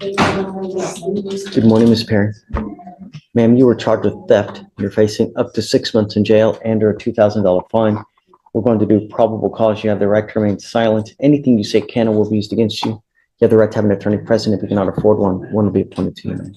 Good morning, Ms. Perry. Ma'am, you were charged with theft. You're facing up to 6 months in jail and or a $2,000 fine. We're going to do probable cause. You have the right to remain silent. Anything you say can or will be used against you. You have the right to have an attorney present. If you cannot afford one will be appointed to you, ma'am.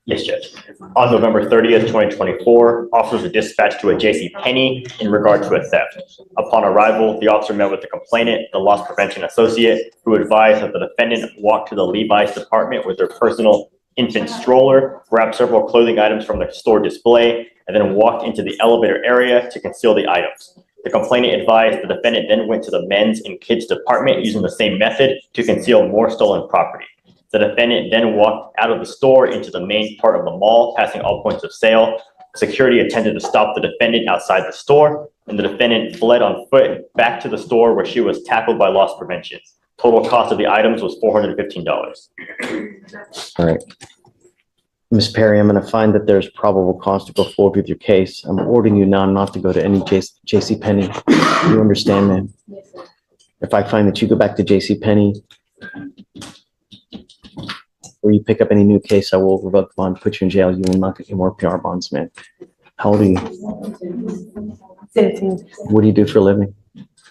Yes, Judge. On November 30th, 2024, officers were dispatched to a J.C. Penney in regard to a theft. Upon arrival, the officer met with the complainant, the loss prevention associate, who advised that the defendant walked to the Levi's department with their personal infant stroller, grabbed several clothing items from the store display, and then walked into the elevator area to conceal the items. The complainant advised the defendant then went to the men's and kids department using the same method to conceal more stolen property. The defendant then walked out of the store into the main part of the mall, passing all points of sale. Security attempted to stop the defendant outside the store, and the defendant fled on foot back to the store where she was tackled by loss prevention. Total cost of the items was $415. All right. Ms. Perry, I'm going to find that there's probable cause to go forward with your case. I'm ordering you now not to go to any J.C. Penney. You understand, ma'am? Yes, sir. If I find that you go back to J.C. Penney or you pick up any new case, I will revoke the bond, put you in jail. You will not get any more PR bonds, man. How old are you? 17. What do you do for a living?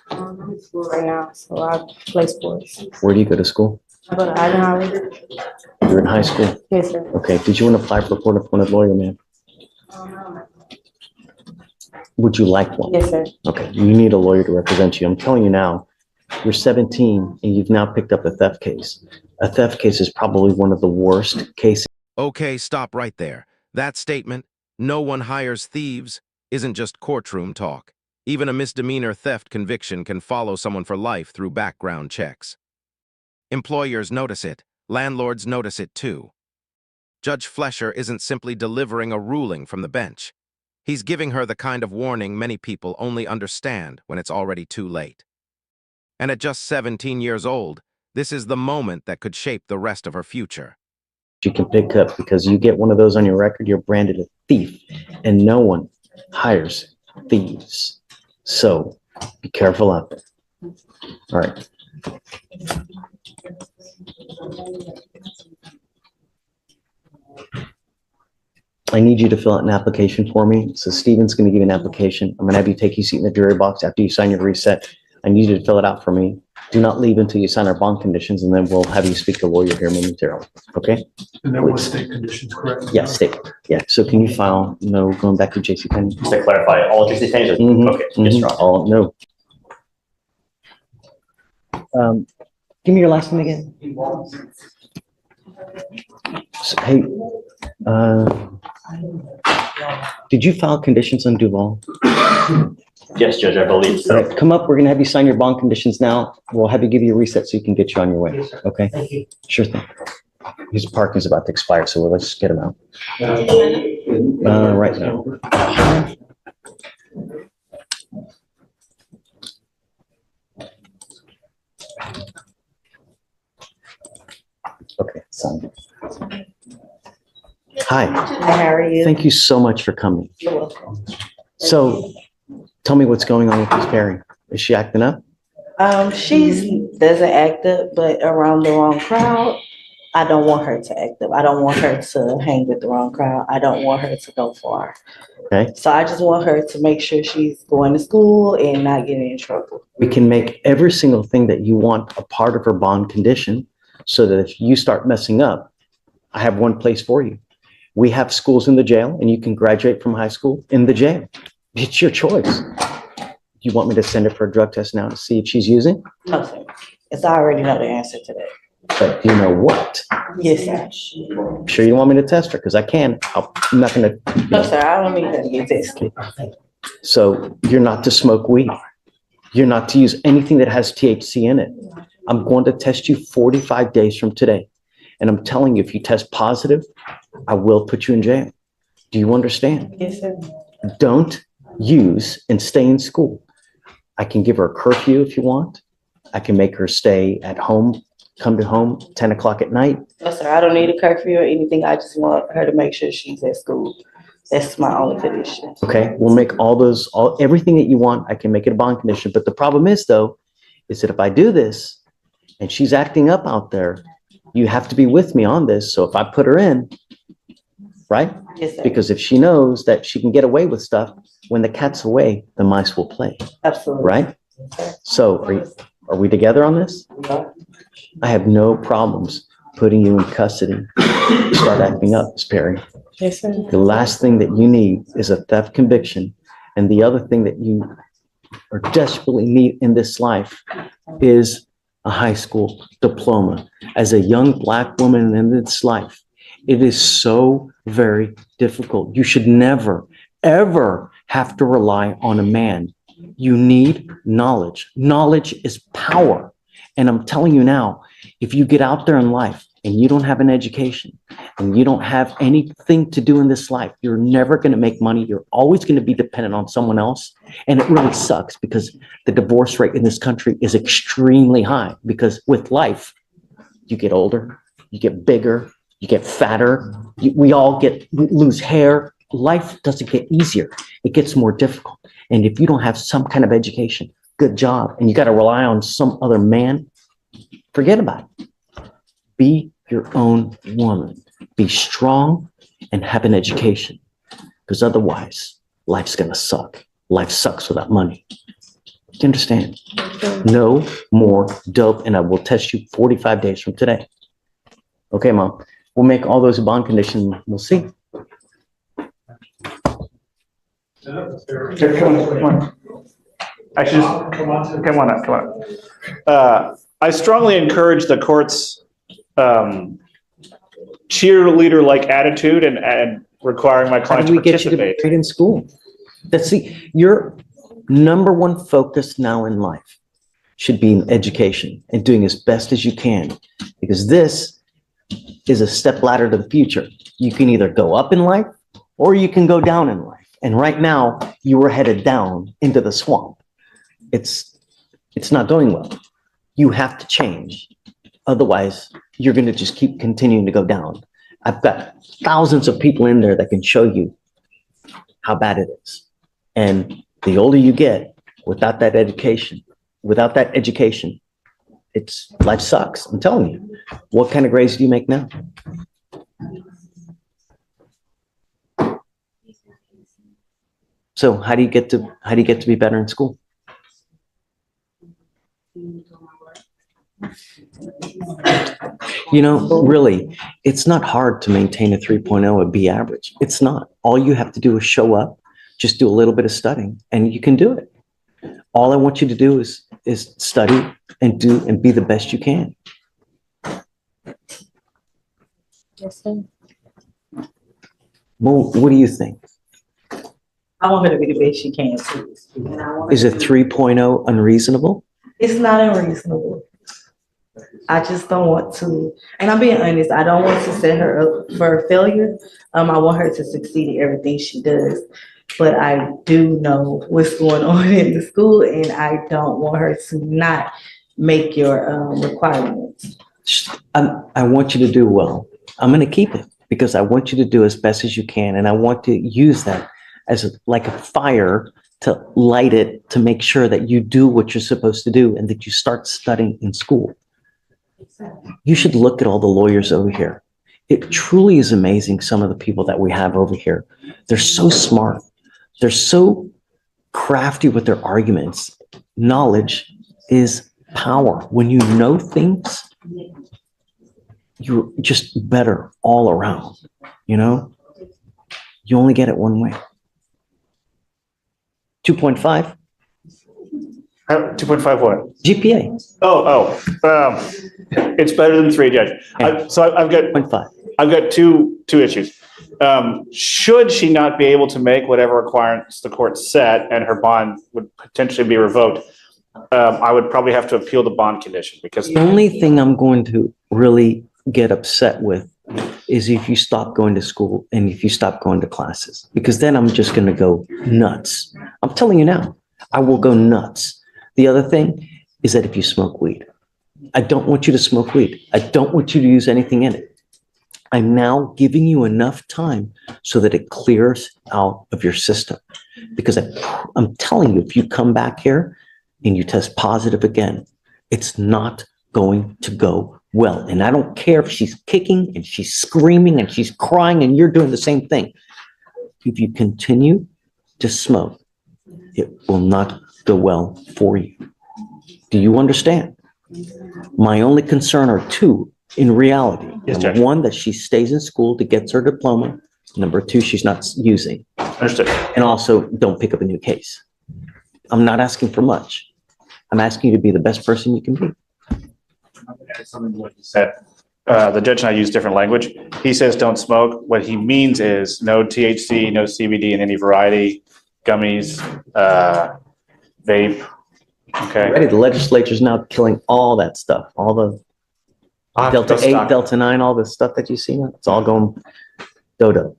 I'm in school right now, so I play sports. Where do you go to school? I go to Idaho. You're in high school. Yes, sir. Okay. Did you want to apply for a court-appointed lawyer, ma'am? Would you like one? Yes, sir. Okay. You need a lawyer to represent you. I'm telling you now, you're 17 and you've now picked up a theft case. A theft case is probably one of the worst cases. Okay, stop right there. That statement, "No one hires thieves," isn't just courtroom talk. Even a misdemeanor theft conviction can follow someone for life through background checks. Employers notice it. Landlords notice it too. Judge Fleischer isn't simply delivering a ruling from the bench. He's giving her the kind of warning many people only understand when it's already too late. And at just 17 years old, this is the moment that could shape the rest of her future. You can pick up because you get one of those on your record, you're branded a thief, and no one hires thieves. So be careful out there. All right. I need you to fill out an application for me. So Steven's going to give you an application. I'm going to have you take your seat in the jury box after you sign your reset. I need you to fill it out for me. Do not leave until you sign our bond conditions, and then we'll have you speak to a lawyer here momentarily. Okay? And that was state conditions, correct? Yeah, state. Yeah. So can you file no going back to J.C. Penney? Just to clarify, all J.C. Penney's are okay. Yes, Your Honor. All no. Give me your last name again. So, hey, did you file conditions on Duval? Yes, Judge, I believe so. All right, come up. We're gonna have you sign your bond conditions now. We'll have you give you a reset so you can get you on your way. Okay? Thank you. Sure thing. His parking's about to expire, so let's just get him out. Right now. Okay, sign. Hi, How are you? thank you so much for coming. You're welcome. So, tell me what's going on with Miss Perry. Is she acting up? She doesn't act up, but around the wrong crowd. I don't want her to act up. I don't want her to hang with the wrong crowd. I don't want her to go far. Okay. So I just want her to make sure she's going to school and not getting in trouble. We can make every single thing that you want a part of her bond condition so that if you start messing up, I have one place for you. We have schools in the jail and you can graduate from high school in the jail. It's your choice. Do you want me to send her for a drug test now to see if she's using? No, sir. Yes, I already know the answer to that. But do you know what? Yes, sir. Sure you want me to test her? Because I can. I'm not going to. No, sir, I don't need her to get tested. So you're not to smoke weed. You're not to use anything that has THC in it. I'm going to test you 45 days from today. And I'm telling you, if you test positive, I will put you in jail. Do you understand? Yes, sir. Don't use and stay in school. I can give her a curfew if you want. I can make her stay at home, come to home 10 o'clock at night. No, sir, I don't need a curfew or anything. I just want her to make sure she's at school. That's my only condition. Okay, we'll make everything that you want. I can make it a bond condition. But the problem is, though, is that if I do this and she's acting up out there, you have to be with me on this. So if I put her in, right? Yes, sir. Because if she knows that she can get away with stuff, when the cat's away, the mice will play, Absolutely. right? So are we together on this? I have no problems putting you in custody. Start acting up, Ms. Perry. Yes, sir. The last thing that you need is a theft conviction. And the other thing that you are desperately need in this life is a high school diploma. As a young Black woman in this life, it is so very difficult. You should never, ever have to rely on a man. You need knowledge. Knowledge is power. And I'm telling you now, if you get out there in life and you don't have an education and you don't have anything to do in this life, you're never going to make money. You're always going to be dependent on someone else. And it really sucks because the divorce rate in this country is extremely high because with life, you get older, you get bigger, you get fatter, we lose hair. Life doesn't get easier. It gets more difficult. And if you don't have some kind of education, good job, and you got to rely on some other man, forget about it. Be your own woman. Be strong and have an education. Because otherwise, life's going to suck. Life sucks without money. Do you understand? No more dope, and I will test you 45 days from today. Okay, Mom. We'll make all those a bond condition. We'll see. Come on. Actually, come on. I strongly encourage the court's cheerleader-like attitude and requiring my How client do to we get you to be participate. great in school? That's your number one focus now in life should be in education and doing as best as you can, because this is a step ladder to the future. You can either go up in life or you can go down in life. And right now you are headed down into the swamp. It's not doing well. You have to change. Otherwise, you're going to just keep continuing to go down. I've got thousands of people in there that can show you how bad it is. And the older you get, without that education, life sucks. I'm telling you. What kind of grades do you make now? So how do you get to be better in school? You know, really, it's not hard to maintain a 3.0, a B average. It's not. All you have to do is show up, just do a little bit of studying, and you can do it. All I want you to do is study and be the best you can. Yes, sir. Well, what do you think? I want her to be the best she can too. And I want her Is a to be- 3.0 unreasonable? It's not unreasonable. I just don't want to, and I'm being honest, I don't want to set her up for failure. I want her to succeed in everything she does. But I do know what's going on in the school, and I don't want her to not make your requirements. I want you to do well. I'm going to keep it because I want you to do as best as you can. And I want to use that as like a fire to light it, to make sure that you do what you're supposed to do and that you start studying in school. You should look at all the lawyers over here. It truly is amazing, some of the people that we have over here. They're so smart. They're so crafty with their arguments. Knowledge is power. When you know things, you're just better all around, you know? You only get it one way. 2.5 2.5 what? GPA, It's better than 3, Judge. I've got 0.5. two issues. Should she not be able to make whatever requirements the court set and her bond would potentially be revoked, I would probably have to appeal the bond condition because The only thing I'm going to really get upset with is if you stop going to school and if you stop going to classes, because then I'm just going to go nuts. I'm telling you now, I will go nuts. The other thing is that if you smoke weed, I don't want you to smoke weed. I don't want you to use anything in it. I'm now giving you enough time so that it clears out of your system. Because I'm telling you, if you come back here and you test positive again, it's not going to go well. And I don't care if she's kicking and she's screaming and she's crying and you're doing the same thing. If you continue to smoke, it will not go well for you. Do you understand? My only concern are two in reality. Yes, Number Judge. one, that she stays in school to get her diploma. Number two, she's not using. Understood. And also, don't pick up a new case. I'm not asking for much. I'm asking you to be the best person you can be. Something to what you said. The judge and I use different language. He says don't smoke. What he means is no THC, no CBD in any variety, gummies, vape. Okay. Already, the legislature's now killing all that stuff, all the Delta 8, Delta 9, all this stuff that you see now. It's all going dodo.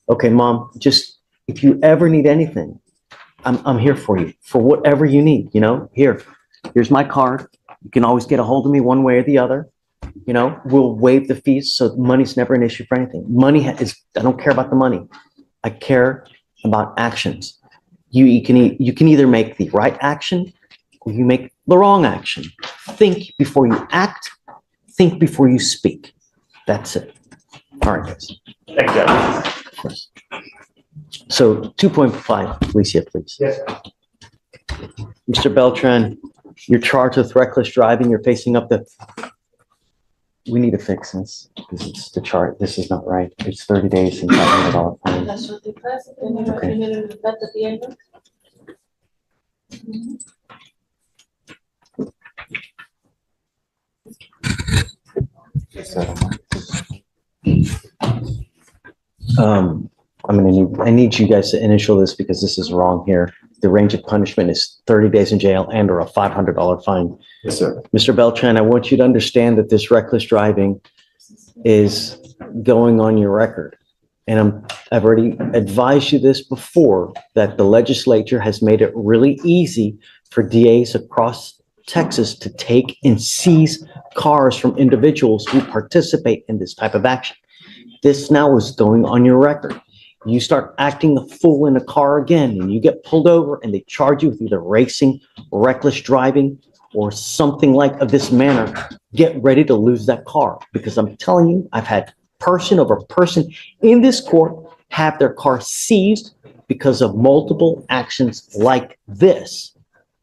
Okay, Mom, just if you ever need anything, I'm here for you, for whatever you need, you know? Here's my card. You can always get a hold of me one way or the other. You know, we'll waive the fees, so money's never an issue for anything. I don't care about the money. I care about actions. You can either make the right action or you make the wrong action. Think before you act, think before you speak. That's it. All right, guys. Thank you, Judge. So 2.5, Alicia, please. Yes. Mr. Beltran, you're charged with reckless driving. You're facing up to, we need to fix this because it's the chart. This is not right. It's 30 days and $500 fine. That's what they press. Then you Okay. know that at the end. I need you guys to initial this because this is wrong here. The range of punishment is 30 days in jail and or a $500 fine. Yes, sir. Mr. Beltran, I want you to understand that this reckless driving is going on your record. And I've already advised you this before, that the legislature has made it really easy for DAs across Texas to take and seize cars from individuals who participate in this type of action. This now is going on your record. You start acting a fool in a car again and you get pulled over and they charge you with either racing, reckless driving, or something like of this manner, get ready to lose that car. Because I'm telling you, I've had person over person in this court have their car seized because of multiple actions like this.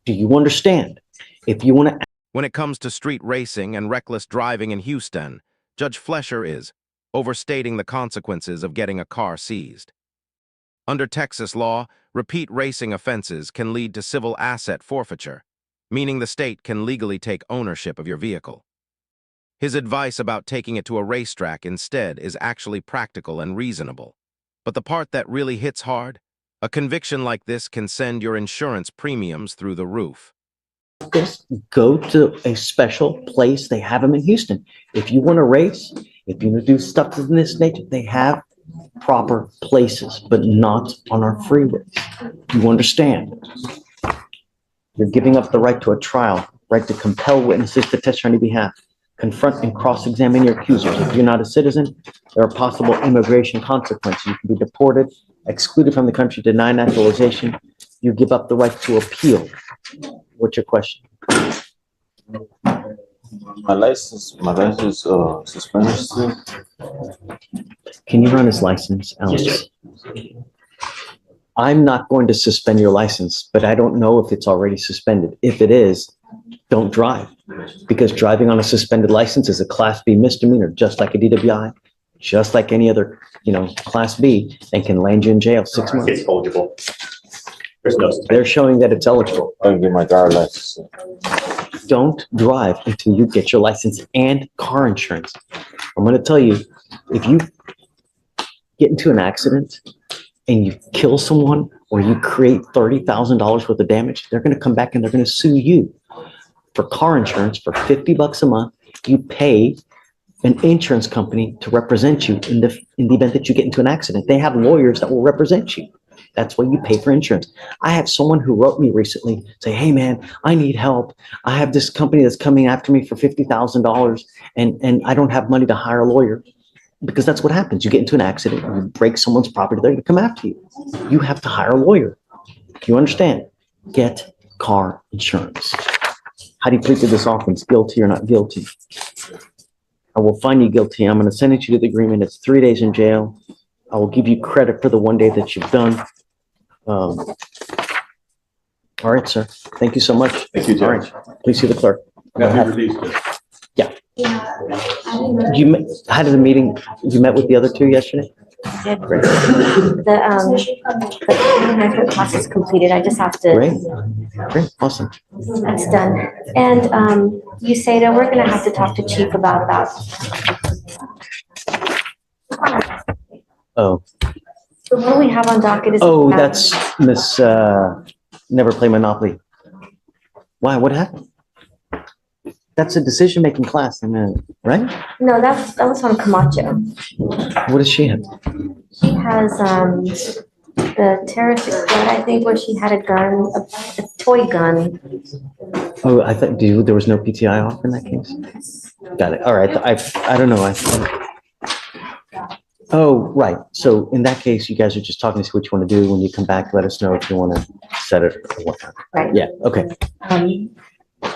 Do you understand? If you want to. When it comes to street racing and reckless driving in Houston, Judge Fleischer is overstating the consequences of getting a car seized. Under Texas law, repeat racing offenses can lead to civil asset forfeiture, meaning the state can legally take ownership of your vehicle. His advice about taking it to a racetrack instead is actually practical and reasonable. But the part that really hits hard, a conviction like this can send your insurance premiums through the roof. This, go to a special place. They have them in Houston. If you want to race, if you want to do stuff in this nature, they have proper places, but not on our freeways. You understand? You're giving up the right to a trial, right to compel witnesses to testify on your behalf, confront and cross-examine your accusers. If you're not a citizen, there are possible immigration consequences. You can be deported, excluded from the country, denied naturalization. You give up the right to appeal. What's your question? My license suspended still. Can you run his license, Alice? I'm not going to suspend your license, but I don't know if it's already suspended. If it is, don't drive. Because driving on a suspended license is a Class B misdemeanor, just like a DWI, just like any other, Class B, and can land you in jail 6 months. It's eligible. There's no. They're showing that it's eligible. I can get my car license. Don't drive until you get your license and car insurance. I'm going to tell you, if you get into an accident and you kill someone or you create $30,000 worth of damage, they're going to come back and they're going to sue you for car insurance for $50 a month. You pay an insurance company to represent you in the event that you get into an accident. They have lawyers that will represent you. That's why you pay for insurance. I had someone who wrote me recently say, hey man, I need help. I have this company that's coming after me for $50,000 and I don't have money to hire a lawyer. Because that's what happens. You get into an accident, you break someone's property, they're going to come after you. You have to hire a lawyer. You understand? Get car insurance. How do you plead to this offense? Guilty or not guilty? I will find you guilty. I'm going to send you to the agreement. It's 3 days in jail. I will give you credit for the 1 day that you've done. All right, sir. Thank you so much. Thank you, All Judge. right. Please see the clerk. Got me released. Judge. How did the meeting, you met with the other two yesterday? Great. The management process is completed. I just have to, Great. Great. Awesome. that's done. And you say that we're gonna have to talk to chief about that. Oh, What do we have on docket is. oh, that's Miss, Never Play Monopoly. Why? What happened? That's a decision-making class, right? No, that was on Camacho. What does she have? She has, the terroristic threat, I think, where she had a gun, a toy gun. Oh, I thought, there was no PTI off in that case? Got it. All right. I don't know. Oh, right. So in that case, you guys are just talking to see what you want to do. When you come back, let us know if you want to set it or whatnot. Right. Yeah, okay.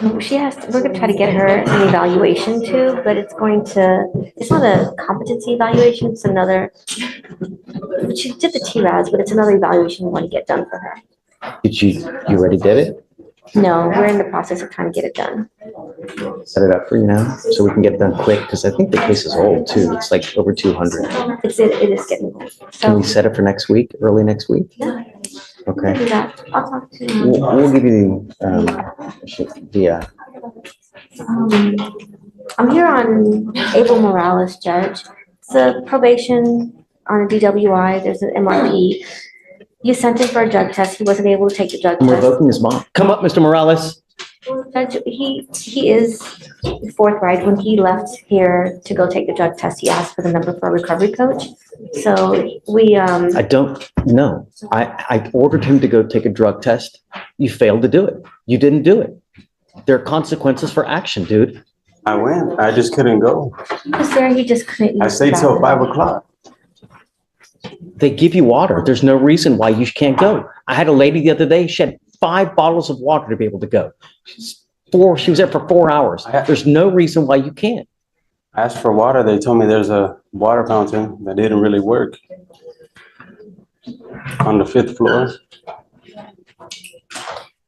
We're gonna try to get her an evaluation too, but it's not a competency evaluation, it's another, she did the TRAS, but it's another evaluation we want to get done for her. You already did it? No, we're in the process of trying to get it done. Set it up for you now so we can get it done quick because I think the case is old too. It's like over 200. It is getting old. Can So, we set it for next week, early next week? yeah, Okay. do that. I'll talk to, We'll give you I'm here on Abel Morales, judge. It's a probation on a DWI, there's an MRP. You sent him for a drug test, he wasn't able to take the drug I'm test. revoking his bond. Come up, Mr. Morales. Judge, he is forthright. When he left here to go take the drug test, he asked for the number for a recovery coach. So we, I don't know. I ordered him to go take a drug test. You failed to do it. You didn't do it. There are consequences for action, dude. I went. I just couldn't go. he was there, he just couldn't. I use stayed the till bathroom. 5 o'clock. They give you water. There's no reason why you can't go. I had a lady the other day, she had 5 bottles of water to be able to go. She was there for 4 hours. There's no reason why you can't. I asked for water. They told me there's a water fountain that didn't really work on the 5th floor.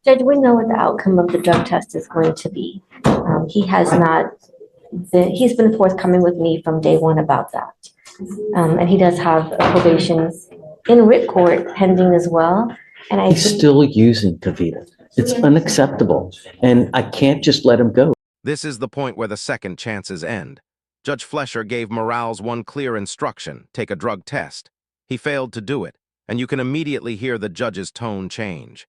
Judge, we know what the outcome of the drug test is going to be. He has not, he's been forthcoming with me from day one about that. And he does have probation in writ court pending as well. And I He's think still using Kavita. It's unacceptable. And I can't just let him go. This is the point where the second chances end. Judge Fleischer gave Morales one clear instruction: take a drug test. He failed to do it, and you can immediately hear the judge's tone change.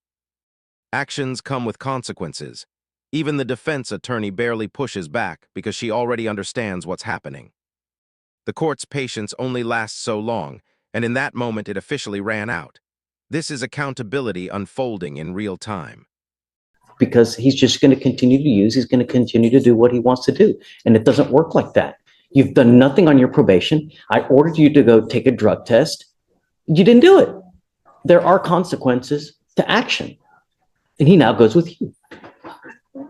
Actions come with consequences. Even the defense attorney barely pushes back because she already understands what's happening. The court's patience only lasts so long, and in that moment it officially ran out. This is accountability unfolding in real time. Because he's just going to continue to use, he's going to continue to do what he wants to do. And it doesn't work like that. You've done nothing on your probation. I ordered you to go take a drug test. You didn't do it. There are consequences to action. And he now goes with you.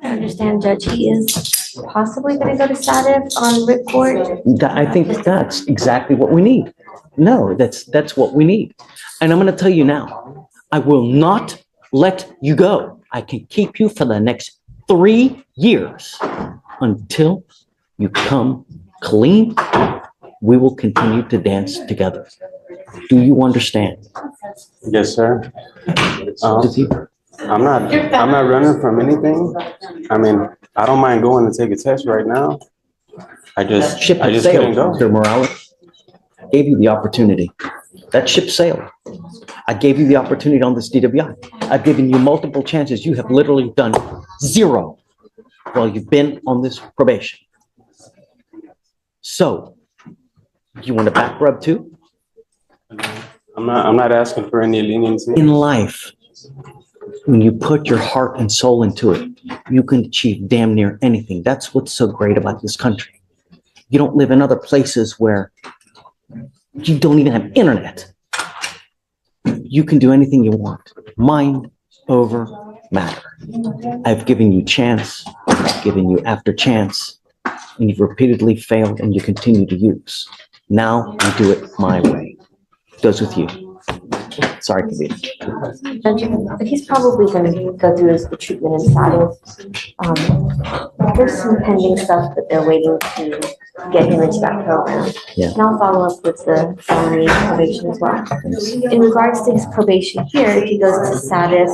I understand, Judge, he is possibly going to go to SADF on writ court. I think that's exactly what we need. No, that's what we need. And I'm going to tell you now, I will not let you go. I can keep you for the next 3 years until you come clean. We will continue to dance together. Do you understand? Yes, sir. Does he- I'm not running from anything. I mean, I don't mind going to take a test right now. I just Ship has couldn't sailed, go. Mr. Morales. I gave you the opportunity. That ship sailed. I gave you the opportunity on this DWI. I've given you multiple chances. You have literally done 0 while you've been on this probation. So, you want to back rub too? I'm not asking for any leniency. In life, when you put your heart and soul into it, you can achieve damn near anything. That's what's so great about this country. You don't live in other places where you don't even have internet. You can do anything you want. Mind over matter. I've given you chance. I've given you after chance. and you've repeatedly failed and you continue to use. Now you do it my way. Goes with you. Sorry, Kavita. He's probably gonna go through the treatment and status. There's some pending stuff that they're waiting to get him into that program. Yeah. And I'll follow up with the summary probation as well. In regards to his probation here, if he goes to status,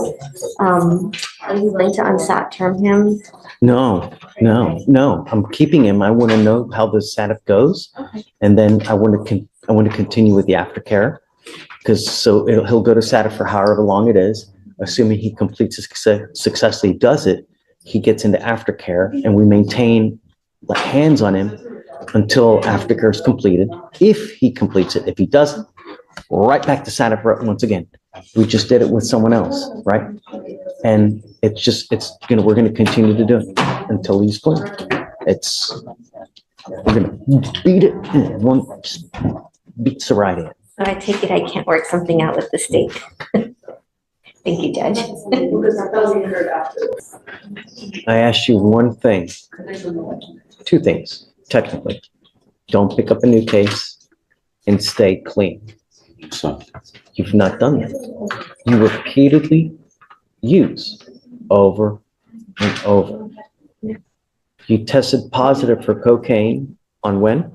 are you going to unsat term him? No. I'm keeping him. I want to know how the SATF goes. And then I want to continue with the aftercare. Because he'll go to SATA for however long it is, assuming he completes it successfully does it, he gets into aftercare and we maintain like hands on him until aftercare is completed. If he completes it, if he doesn't, right back to SATA once again. We just did it with someone else, right? And we're gonna continue to do it until he's clean. We're gonna beat it, one beats the right in. But I take it I can't work something out with the state. Thank you, Judge. I asked you one thing, two things, technically. Don't pick up a new case and stay clean. So, You've not done that. You repeatedly use over and over. You tested positive for cocaine on when?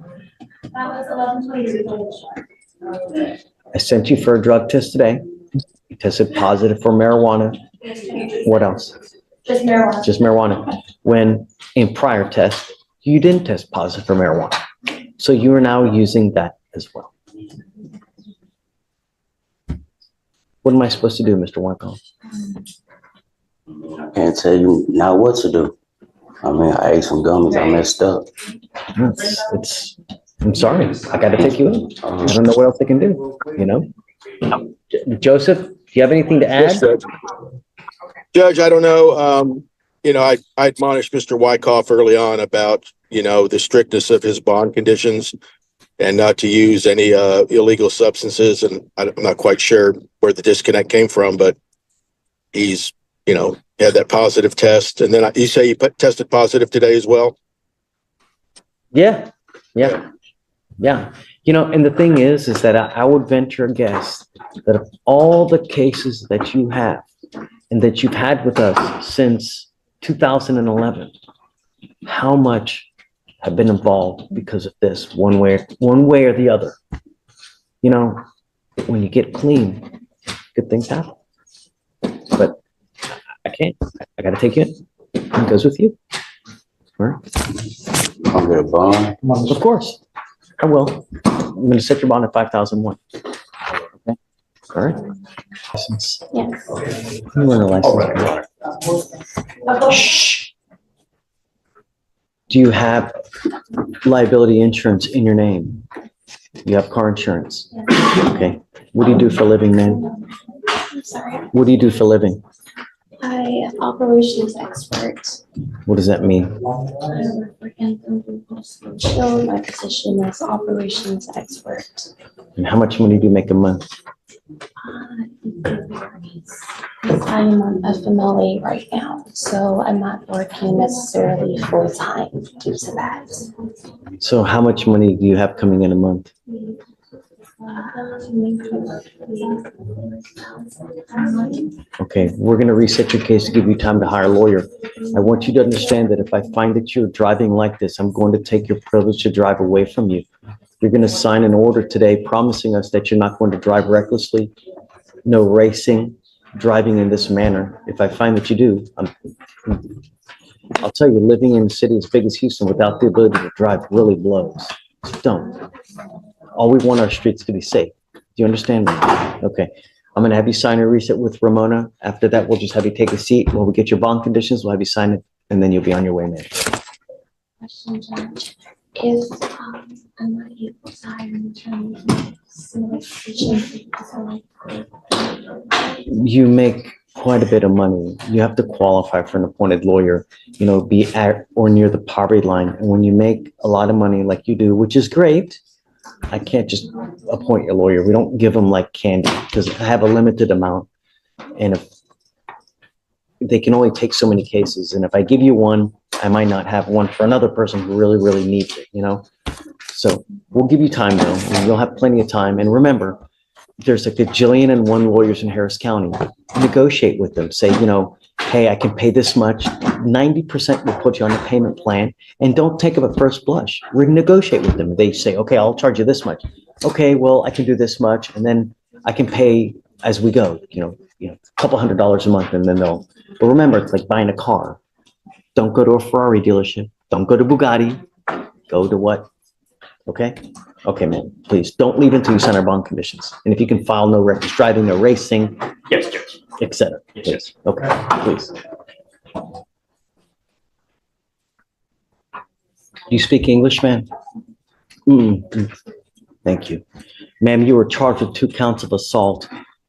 That was 11/22. I sent you for a drug test today. You tested positive for marijuana. What else? Just marijuana. Just marijuana. When in prior tests, you didn't test positive for marijuana. So you are now using that as well. What am I supposed to do, Mr. Wyckoff? I can't tell you now what to do. I mean, I ate some gummies, I messed up. I'm sorry, I gotta take you in. I don't know what else I can do, you know? Joseph, do you have anything to add? Yes, Judge, I don't know. I admonished Mr. Wyckoff early on about, the strictness of his bond conditions and not to use any illegal substances. And I'm not quite sure where the disconnect came from, but he's, had that positive test. And then you say you tested positive today as well? Yeah. And the thing is that I would venture a guess that of all the cases that you have and that you've had with us since 2011, how much have been involved because of this one way or the other? When you get clean, good things happen. But I can't. I got to take you in. It goes with you. All right. I'll get a bond. Of course. I will. I'm going to set your bond at 5,001. Okay. All right. License. Yes. You want a license? Shh. Do you have liability insurance in your name? You have car insurance? Okay. What do you do for a living, man? I'm sorry. What do you do for a living? Operations expert. What does that mean? I work for Anthem Blue Shield. My position is operations expert. And how much money do you make a month? I'm on FMLA right now, so I'm not working necessarily full time due to that. So how much money do you have coming in a month? Okay, we're going to reset your case to give you time to hire a lawyer. I want you to understand that if I find that you're driving like this, I'm going to take your privilege to drive away from you. You're going to sign an order today promising us that you're not going to drive recklessly, no racing, driving in this manner. If I find that you do, I'll tell you, living in a city as big as Houston without the ability to drive really blows. So don't. All we want our streets to be safe. Do you understand me? Okay. I'm going to have you sign a reset with Ramona. After that, we'll just have you take a seat. When we get your bond conditions, we'll have you sign it, and then you'll be on your way, man. Question, Judge. If I'm not able to hire an attorney, You make quite a bit of money. You have to qualify for an appointed lawyer, be at or near the poverty line. And when you make a lot of money like you do, which is great, I can't just appoint your lawyer. We don't give them like candy because I have a limited amount. And if they can only take so many cases. And if I give you one, I might not have one for another person who really, really needs it, you know? So we'll give you time though, and you'll have plenty of time. And remember, there's like a gajillion and one lawyers in Harris County. Negotiate with them. Say, you know, hey, I can pay this much. 90% will put you on the payment plan, and don't take up a first blush. Renegotiate with them. They say, okay, I'll charge you this much. Okay, well, I can do this much, and then I can pay as we go, you know, a couple $100 a month, and then they'll, but remember, it's like buying a car. Don't go to a Ferrari dealership. Don't go to Bugatti. Go to what? Okay? Okay, man, please don't leave until you sign our bond conditions. And if you can file no reckless driving, no racing, Yes, Judge. et cetera. Yes, Please. Okay, please. You speak English, ma'am? Thank you. Ma'am, you were charged with 2 counts of assault.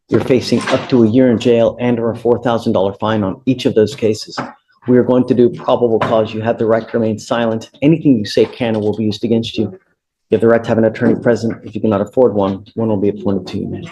You're facing up to a year in jail and or a $4,000 fine on each of those cases. We are going to do probable cause. You have the right to remain silent. Anything you say can or will be used against you. You have the right to have an attorney present. If you cannot afford one, one will be appointed to you, ma'am.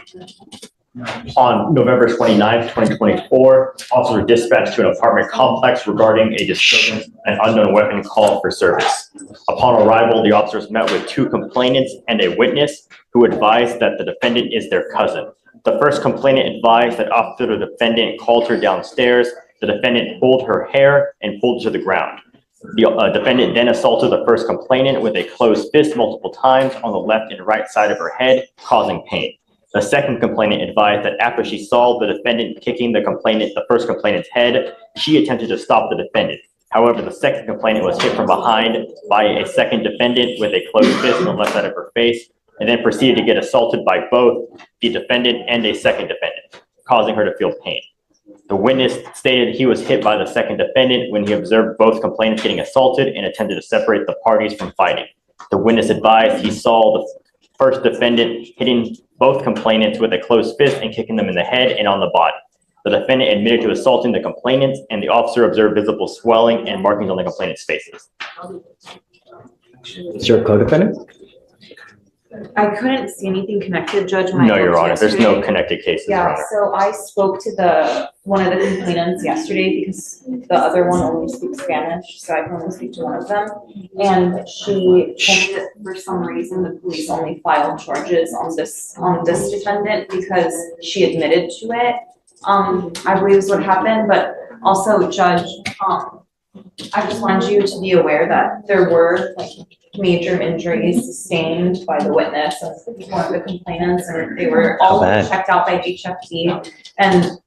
On November 29th, 2024, officers were dispatched to an apartment complex regarding a disturbance and unknown weapon called for service. Upon arrival, the officers met with 2 complainants and a witness who advised that the defendant is their cousin. The first complainant advised that after the defendant called her downstairs, the defendant pulled her hair and pulled her to the ground. The defendant then assaulted the first complainant with a closed fist multiple times on the left and right side of her head, causing pain. The second complainant advised that after she saw the defendant kicking the first complainant's head, she attempted to stop the defendant. However, the second complainant was hit from behind by a second defendant with a closed fist on the left side of her face, and then proceeded to get assaulted by both the defendant and a second defendant, causing her to feel pain. The witness stated he was hit by the second defendant when he observed both complainants getting assaulted and attempted to separate the parties from fighting. The witness advised he saw the first defendant hitting both complainants with a closed fist and kicking them in the head and on the body. The defendant admitted to assaulting the complainants, and the officer observed visible swelling and markings on the complainants' faces. Is there a co-defendant? I couldn't see anything connected, Judge. No, Your Honor, there's no connected cases, Your Yeah, Honor. so I spoke to one of the complainants yesterday because the other one only speaks Spanish, so I can only speak to one of them. And she told me that for some reason, the police only filed charges on this defendant because she admitted to it. I believe is what happened, but also, Judge, I just wanted you to be aware that there were like major injuries sustained by the witness and one of the complainants, and they were all checked out by HFD and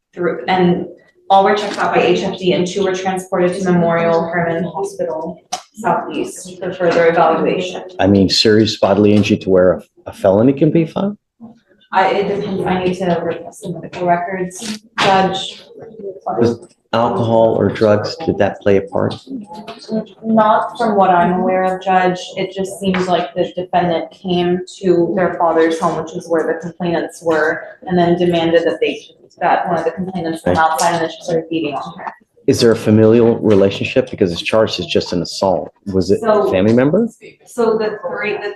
all were checked out by HFD, and 2 were transported to Memorial Hermann Hospital Southeast for further evaluation. I mean, serious bodily injury to where a felony can be filed? It depends. I need to request the medical records, Judge. Was alcohol or drugs, did that play a part? Not from what I'm aware of, Judge. It just seems like the defendant came to their father's home, which is where the complainants were, and then demanded that one of the complainants come outside, and then she started beating on her. Is there a familial relationship? Because it's charged as just an assault. Was it a family member? So the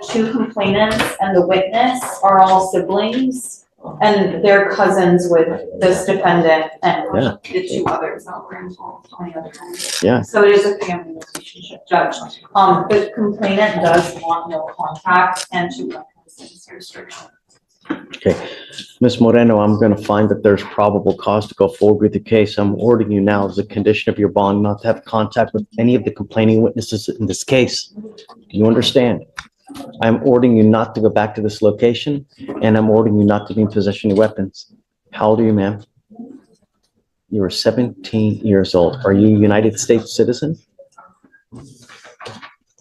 2 complainants and the witness are all siblings, and they're cousins with this defendant and the 2 others that were involved on the other hand. Yeah. So it is a family relationship, Judge. The complainant does want no contact and to recognize restrictions. Okay. Ms. Moreno, I'm going to find that there's probable cause to go forward with the case. I'm ordering you now as a condition of your bond not to have contact with any of the complaining witnesses in this case. Do you understand? I'm ordering you not to go back to this location, and I'm ordering you not to be in possession of weapons. How old are you, ma'am? You are 17 years old. Are you a United States citizen?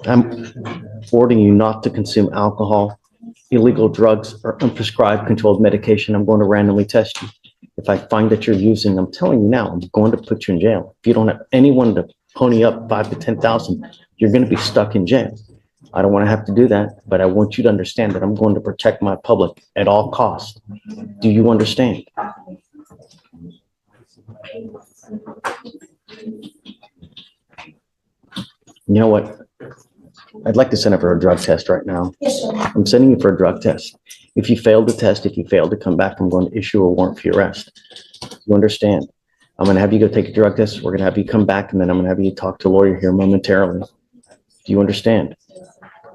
I'm ordering you not to consume alcohol, illegal drugs, or unprescribed controlled medication. I'm going to randomly test you. If I find that you're using, I'm telling you now, I'm going to put you in jail. If you don't have anyone to pony up 5,000 to 10,000, you're going to be stuck in jail. I don't want to have to do that, but I want you to understand that I'm going to protect my public at all costs. Do you understand? You know what? I'd like to send her for a drug test right now. Yes, sir. I'm sending you for a drug test. If you fail the test, if you fail to come back, I'm going to issue a warrant for your arrest. You understand? I'm gonna have you go take a drug test. We're gonna have you come back, and then I'm gonna have you talk to a lawyer here momentarily. Do you understand?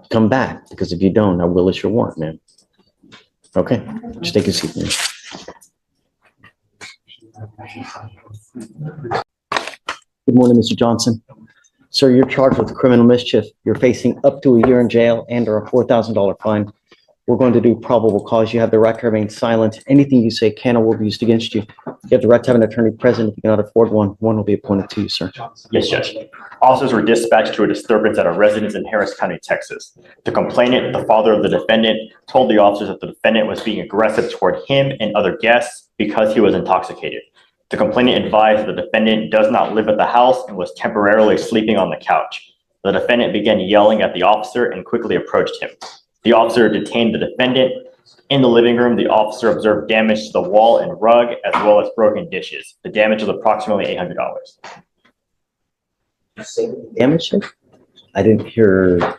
Come back, because if you don't, I will issue a warrant, man. Okay, just take a seat, man. Good morning, Mr. Johnson. Sir, you're charged with criminal mischief. You're facing up to a year in jail and or a $4,000 fine. We're going to do probable cause. You have the right to remain silent. Anything you say can or will be used against you. You have the right to have an attorney present. If you cannot afford one, one will be appointed to you, sir. Yes, Judge. Officers were dispatched to a disturbance at a residence in Harris County, Texas. The complainant, the father of the defendant, told the officers that the defendant was being aggressive toward him and other guests because he was intoxicated. The complainant advised the defendant does not live at the house and was temporarily sleeping on the couch. The defendant began yelling at the officer and quickly approached him. The officer detained the defendant. In the living room, the officer observed damage to the wall and rug, as well as broken dishes. The damage was approximately $800. Damage? I didn't hear.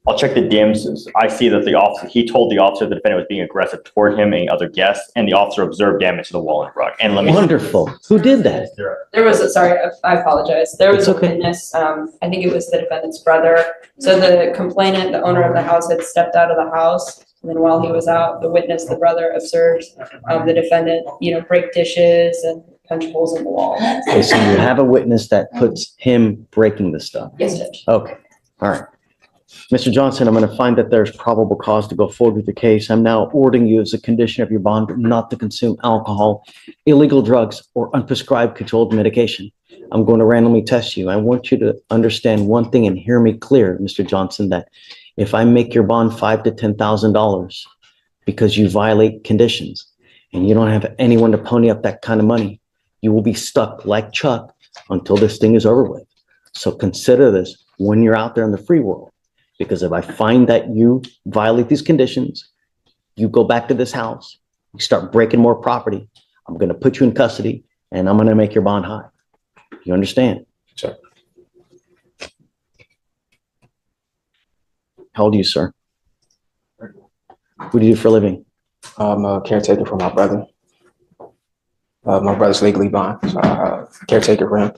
I'll check the damages. I see that he told the officer the defendant was being aggressive toward him and other guests, and the officer observed damage to the wall and rug. And let me. Wonderful. Who did that? There was I apologize. There was It's okay. a witness, I think it was the defendant's brother. So the complainant, the owner of the house, had stepped out of the house. And then while he was out, the witness, the brother, observed the defendant, break dishes and punch holes in the wall. Okay, so you have a witness that puts him breaking the stuff. Yes, Judge. Okay, all right. Mr. Johnson, I'm going to find that there's probable cause to go forward with the case. I'm now ordering you as a condition of your bond not to consume alcohol, illegal drugs, or unprescribed controlled medication. I'm going to randomly test you. I want you to understand one thing and hear me clear, Mr. Johnson, that if I make your bond $5,000 to $10,000 because you violate conditions and you don't have anyone to pony up that kind of money, you will be stuck like Chuck until this thing is over with. So consider this when you're out there in the free world. Because if I find that you violate these conditions, you go back to this house, you start breaking more property, I'm going to put you in custody and I'm going to make your bond high. You understand? Sure. How old are you, sir? What do you do for a living? I'm a caretaker for my brother. My brother's legally bond, so caretaker for him.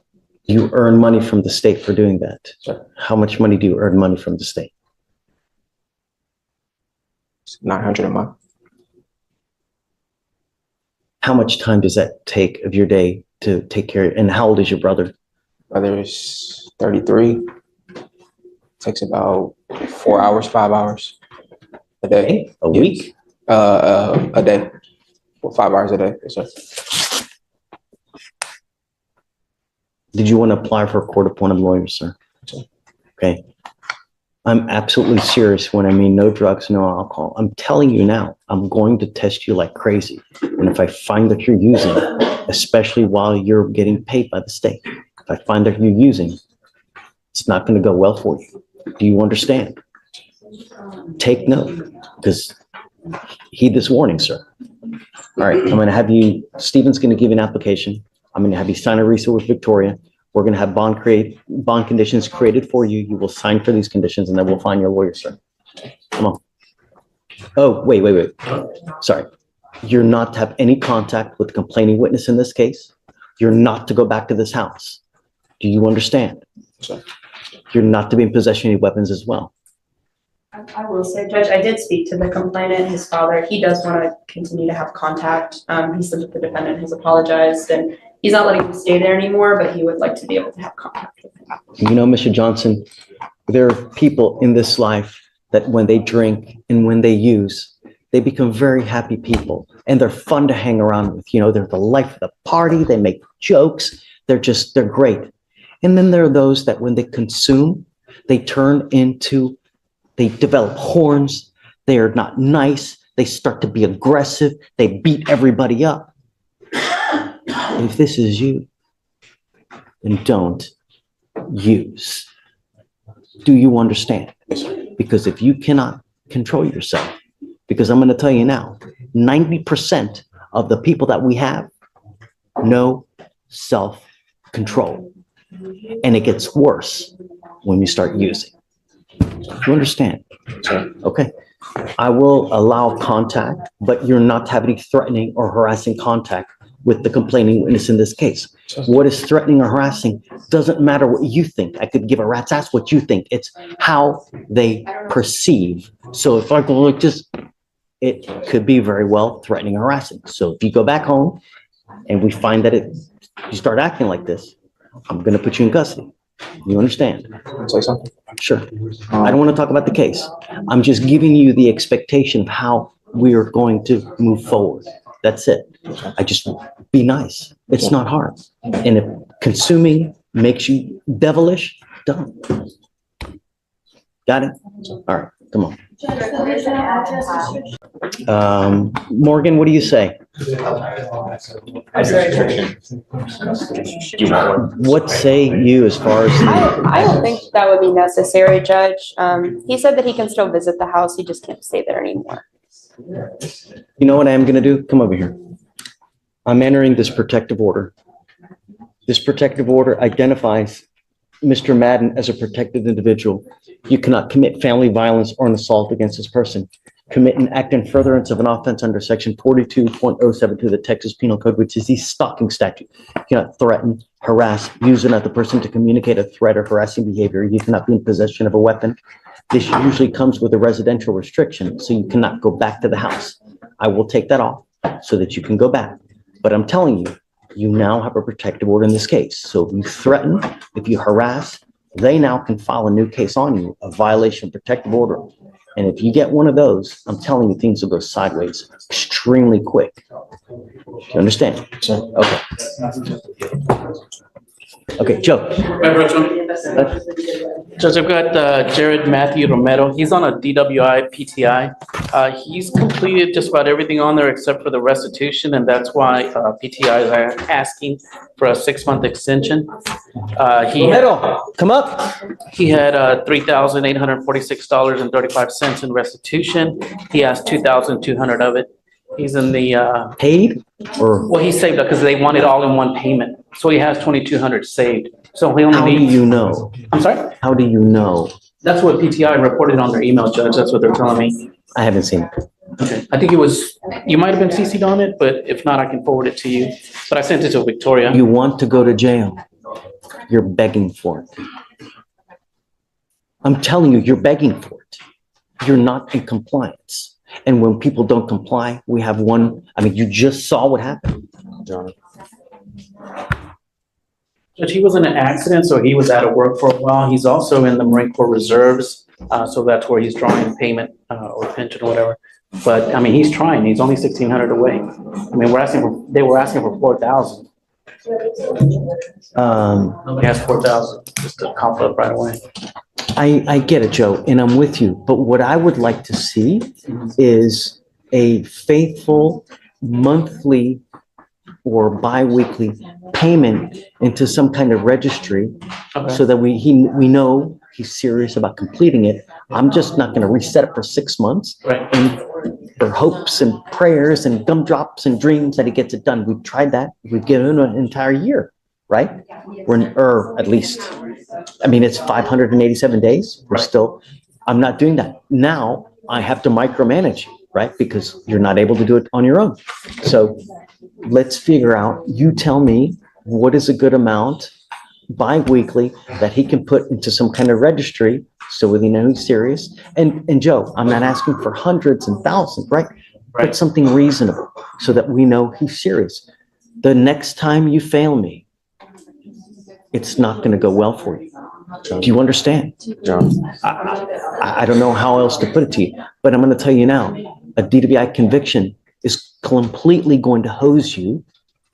You earn money from the state for doing that. Sure. How much money do you earn money from the state? $900 a month. How much time does that take of your day to take care of? And how old is your brother? Brother is 33. Takes about 4 hours, 5 hours a day. A week? A day. 4 5 hours a day. Yes, sir. Did you want to apply for a court-appointed lawyer, sir? Sure. Okay. I'm absolutely serious when I mean no drugs, no alcohol. I'm telling you now, I'm going to test you like crazy. And if I find that you're using, especially while you're getting paid by the state, if I find that you're using, it's not going to go well for you. Do you understand? Take note, because heed this warning, sir. All right, I'm going to have you, Stephen's going to give you an application. I'm going to have you sign a receipt with Victoria. We're going to have bond conditions created for you. You will sign for these conditions and then we'll find your lawyer, sir. Come on. Oh, wait. Sorry. You're not to have any contact with the complaining witness in this case. You're not to go back to this house. Do you understand? Sure. You're not to be in possession of any weapons as well. I will say, Judge, I did speak to the complainant, his father. He does want to continue to have contact. He said that the defendant has apologized and he's not letting him stay there anymore, but he would like to be able to have contact with him. You know, Mr. Johnson, there are people in this life that when they drink and when they use, they become very happy people and they're fun to hang around with. They're the life of the party. They make jokes. They're great. And then there are those that when they consume, they develop horns. They are not nice. They start to be aggressive. They beat everybody up. If this is you, then don't use. Do you understand? Because if you cannot control yourself, because I'm going to tell you now, 90% of the people that we have, no self-control. And it gets worse when you start using. You understand? Okay. I will allow contact, but you're not to have any threatening or harassing contact with the complaining witness in this case. What is threatening or harassing doesn't matter what you think. I could give a rat's ass what you think. It's how they perceive. So if I go like this, it could be very well threatening or harassing. So if you go back home and we find that you start acting like this, I'm gonna put you in custody. You understand? Say something? Sure. I don't want to talk about the case. I'm just giving you the expectation of how we are going to move forward. That's it. I just be nice. It's not hard. And if consuming makes you devilish, done. Got it? All right, come on. Morgan, what do you say? What say you as far as? I don't think that would be necessary, Judge. He said that he can still visit the house, he just can't stay there anymore. You know what I am gonna do? Come over here. I'm entering this protective order. This protective order identifies Mr. Madden as a protected individual. You cannot commit family violence or an assault against this person. Commit an act in furtherance of an offense under section 42.072 of the Texas Penal Code, which is the stalking statute. You cannot threaten, harass, use another person to communicate a threat or harassing behavior. You cannot be in possession of a weapon. This usually comes with a residential restriction, so you cannot go back to the house. I will take that off so that you can go back. But I'm telling you, you now have a protective order in this case. So if you threaten, if you harass, they now can file a new case on you, a violation of protective order. And if you get one of those, I'm telling you, things will go sideways extremely quick. You understand? Okay. Okay, Joe. Judge, I've got Jared Matthew Romero. He's on a DWI PTI. He's completed just about everything on there except for the restitution, and that's why PTI is asking for a 6-month extension. Romero, come up. He had $3,846.35 in restitution. He has $2,200 of it. He's in the paid or well, he saved it because they want it all in one payment. So he has 2,200 saved. So he only how needs. Do you know? I'm sorry? How do you know? That's what PTI reported on their email, Judge. That's what they're telling me. I haven't seen it. Okay. I think it was, you might have been CC'd on it, but if not, I can forward it to you. But I sent it to Victoria. You want to go to jail. You're begging for it. I'm telling you, you're begging for it. You're not in compliance. And when people don't comply, we have one, I mean, you just saw what happened. John. Judge, he was in an accident, so he was out of work for a while. He's also in the Marine Corps Reserves. So that's where he's drawing payment or pension or whatever. But I mean, he's trying. He's only 1,600 away. I mean, they were asking for 4,000. Nobody has 4,000 just to cough up right away. I get it, Joe, and I'm with you. But what I would like to see is a faithful monthly or bi-weekly payment into some kind of registry so that we know he's serious about completing it. I'm just not going to reset it for 6 months and for hopes and prayers and gumdrops and dreams that he gets it done. We've tried that. We've given him an entire year, right? Or at least, I mean, it's 587 days. We're still, I'm not doing that. Now I have to micromanage you, right? Because you're not able to do it on your own. So let's figure out, you tell me what is a good amount bi-weekly that he can put into some kind of registry so we know he's serious. And Joe, I'm not asking for hundreds and thousands, right? But something reasonable so that we know he's serious. The next time you fail me, it's not going to go well for you. Do you understand? John. I don't know how else to put it to you, but I'm going to tell you now, a DWI conviction is completely going to hose you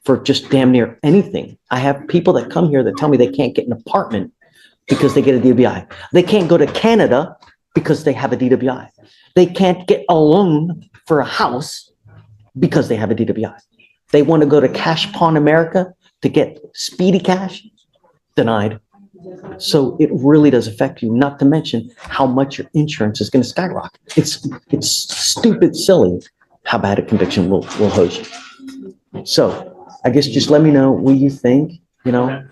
for just damn near anything. I have people that come here that tell me they can't get an apartment because they get a DWI. They can't go to Canada because they have a DWI. They can't get a loan for a house because they have a DWI. They want to go to Cash Pawn America to get speedy cash, denied. So it really does affect you, not to mention how much your insurance is going to skyrocket. It's stupid silly how bad a conviction will hose you. So I guess just let me know what you think, you know.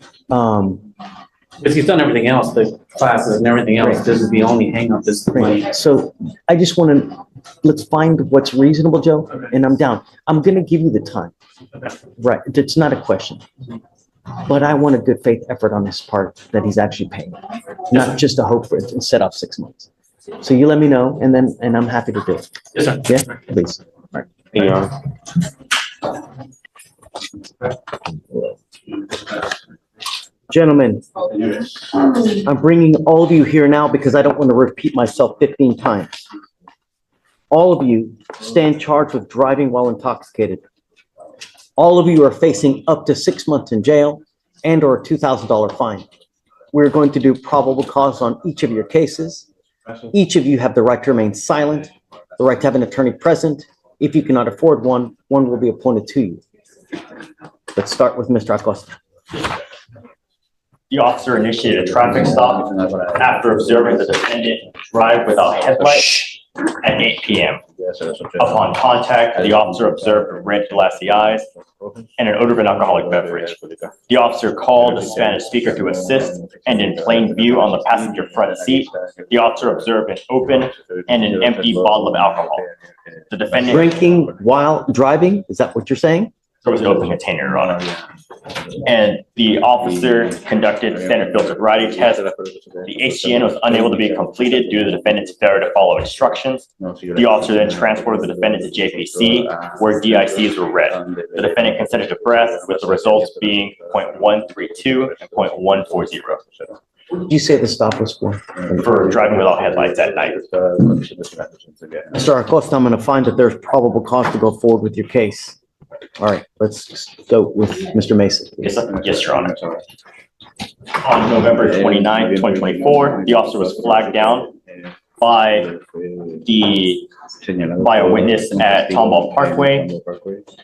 Because he's done everything else, the classes and everything else. This is the only hangup is the money. So I just want to, let's find what's reasonable, Joe, and I'm down. I'm going to give you the time. Right, it's not a question. But I want a good faith effort on his part that he's actually paying, not just a hope for it and set off 6 months. So you let me know, and I'm happy to do it. Yes, sir. Yeah, please. All right. Your Honor. Gentlemen, I'm bringing all of you here now because I don't want to repeat myself 15 times. All of you stand charged with driving while intoxicated. All of you are facing up to 6 months in jail and or a $2,000 fine. We're going to do probable cause on each of your cases. Each of you have the right to remain silent, the right to have an attorney present. If you cannot afford one, one will be appointed to you. Let's start with Mr. Acosta. The officer initiated a traffic stop after observing the defendant drive without headlights at 8 p.m. Upon contact, the officer observed red glassy eyes and an odor of an alcoholic beverage. The officer called the Spanish speaker to assist, and in plain view on the passenger front seat, the officer observed an open and an empty bottle of alcohol. The defendant Drinking while driving, is that what you're saying? There was an open container, Your Honor. And the officer conducted standard field sobriety test. The HGN was unable to be completed due to the defendant's failure to follow instructions. The officer then transported the defendant to JPC, where DICs were read. The defendant consented to breath, with the results being .132 and .140. What did you say the stop was for? For driving without headlights at night. Mr. Acosta, I'm going to find that there's probable cause to go forward with your case. All right, let's go with Mr. Mason. Yes, Your Honor. On November 29th, 2024, the officer was flagged down by a witness at Tomball Parkway.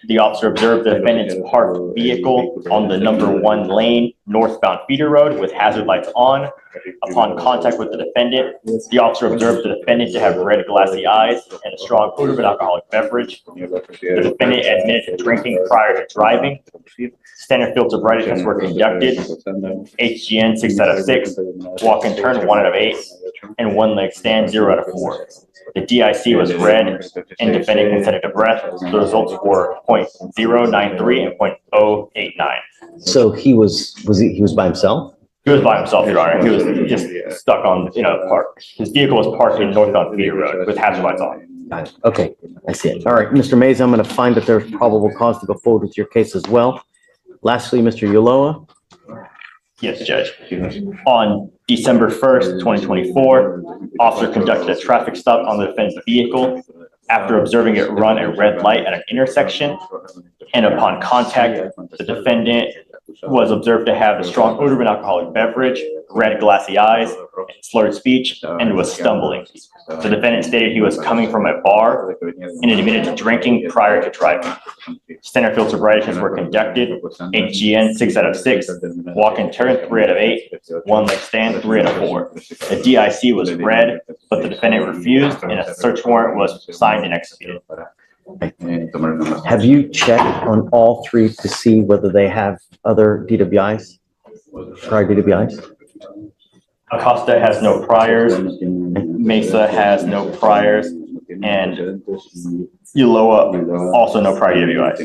The officer observed the defendant's parked vehicle on the #1 lane northbound feeder road with hazard lights on. Upon contact with the defendant, the officer observed the defendant to have red glassy eyes and a strong odor of an alcoholic beverage. The defendant admitted to drinking prior to driving. Standard field sobriety tests were conducted. HGN 6 out of 6, walk and turn 1 out of 8, and one leg stand 0 out of 4. The DIC was read and defendant consented to breath. The results were .093 and .089. So he was by himself? He was by himself, Your Honor. He was just stuck on, park. His vehicle was parked in northbound feeder road with hazard lights on. Got it. Okay, I see it. All right, Mr. Mays, I'm going to find that there's probable cause to go forward with your case as well. Lastly, Mr. Ulloa. Yes, Judge. On December 1st, 2024, officer conducted a traffic stop on the defendant's vehicle after observing it run a red light at an intersection. And upon contact, the defendant was observed to have a strong odor of an alcoholic beverage, red glassy eyes, slurred speech, and was stumbling. The defendant stated he was coming from a bar and admitted to drinking prior to driving. Standard field sobriety tests were conducted. HGN 6 out of 6, walk and turn 3 out of 8, one leg stand 3 out of 4. The DIC was read, but the defendant refused, and a search warrant was signed and executed. Have you checked on all three to see whether they have other DWIs? Prior DWIs? Acosta has no priors, Mesa has no priors, and Ulloa also no prior DWIs.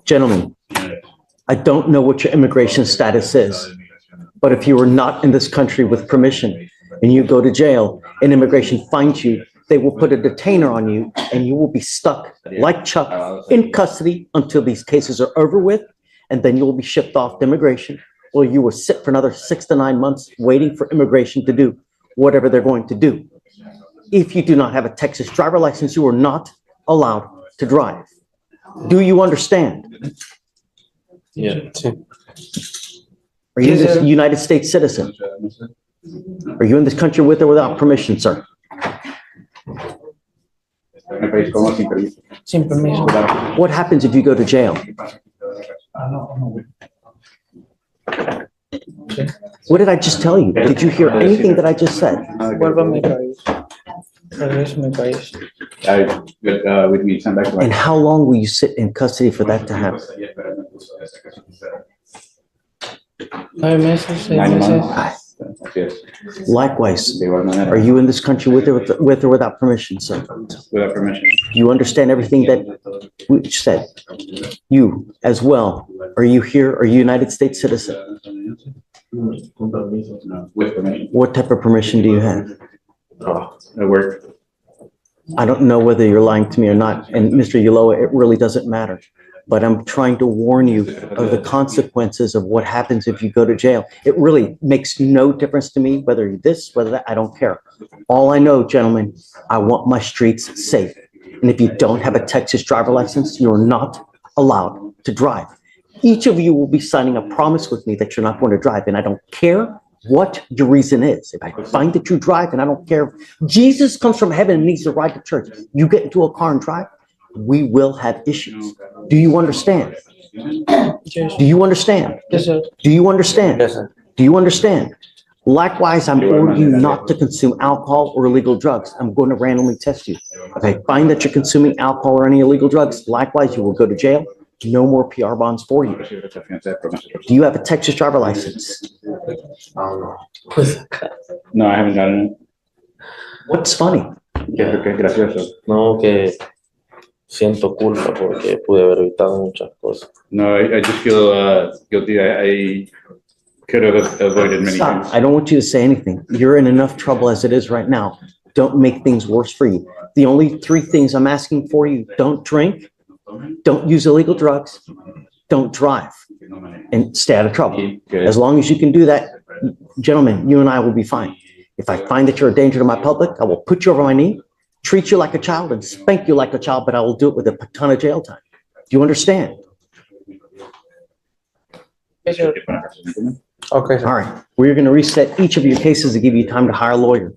Gentlemen, I don't know what your immigration status is, but if you are not in this country with permission and you go to jail and immigration finds you, they will put a detainer on you and you will be stuck like Chuck in custody until these cases are over with, and then you will be shipped off to immigration, or you will sit for another 6 to 9 months waiting for immigration to do whatever they're going to do. If you do not have a Texas driver license, you are not allowed to drive. Do you understand? Yeah. Are you a United States citizen? Are you in this country with or without permission, sir? Sin permiso. What happens if you go to jail? What did I just tell you? Did you hear anything that I just said? Vuelvo a mi país. Regreso a mi país. With me, send back to my. And how long will you sit in custody for that to happen? 9 meses, 6 9 meses. months. Yes. Likewise, De igual manera. are you in this country with or without permission, sir? Without permission. Do you understand everything that we said? You as well. Are you here? Are you a United States citizen? No, with permission. What type of permission do you have? I work. I don't know whether you're lying to me or not. And Mr. Ulloa, it really doesn't matter. But I'm trying to warn you of the consequences of what happens if you go to jail. It really makes no difference to me whether you're this, whether that, I don't care. All I know, gentlemen, I want my streets safe. And if you don't have a Texas driver license, you're not allowed to drive. Each of you will be signing a promise with me that you're not going to drive. And I don't care what your reason is. If I find that you drive, and I don't care if Jesus comes from heaven and needs to ride to church, you get into a car and drive, we will have issues. Do you understand? Yes. Do you understand? Yes, sir. Do you understand? Yes, sir. Do you understand? Likewise, I'm ordering you not to consume alcohol or illegal drugs. I'm going to randomly test you. If I find that you're consuming alcohol or any illegal drugs, likewise, you will go to jail. No more PR bonds for you. Do you have a Texas driver license? No, I haven't gotten it. What's funny? Qué gracioso. No, que siento culpa porque pude haber evitado muchas cosas. No, I just feel guilty. I could have avoided many Stop. things. I don't want you to say anything. You're in enough trouble as it is right now. Don't make things worse for you. The only 3 things I'm asking for you: don't drink, don't use illegal drugs, don't drive, and stay out of trouble. As long as you can do that, gentlemen, you and I will be fine. If I find that you're a danger to my public, I will put you over my knee, treat you like a child, and spank you like a child, but I will do it with a ton of jail time. Do you understand? Yes, sir. Okay, sir. All right. We're going to reset each of your cases to give you time to hire a lawyer.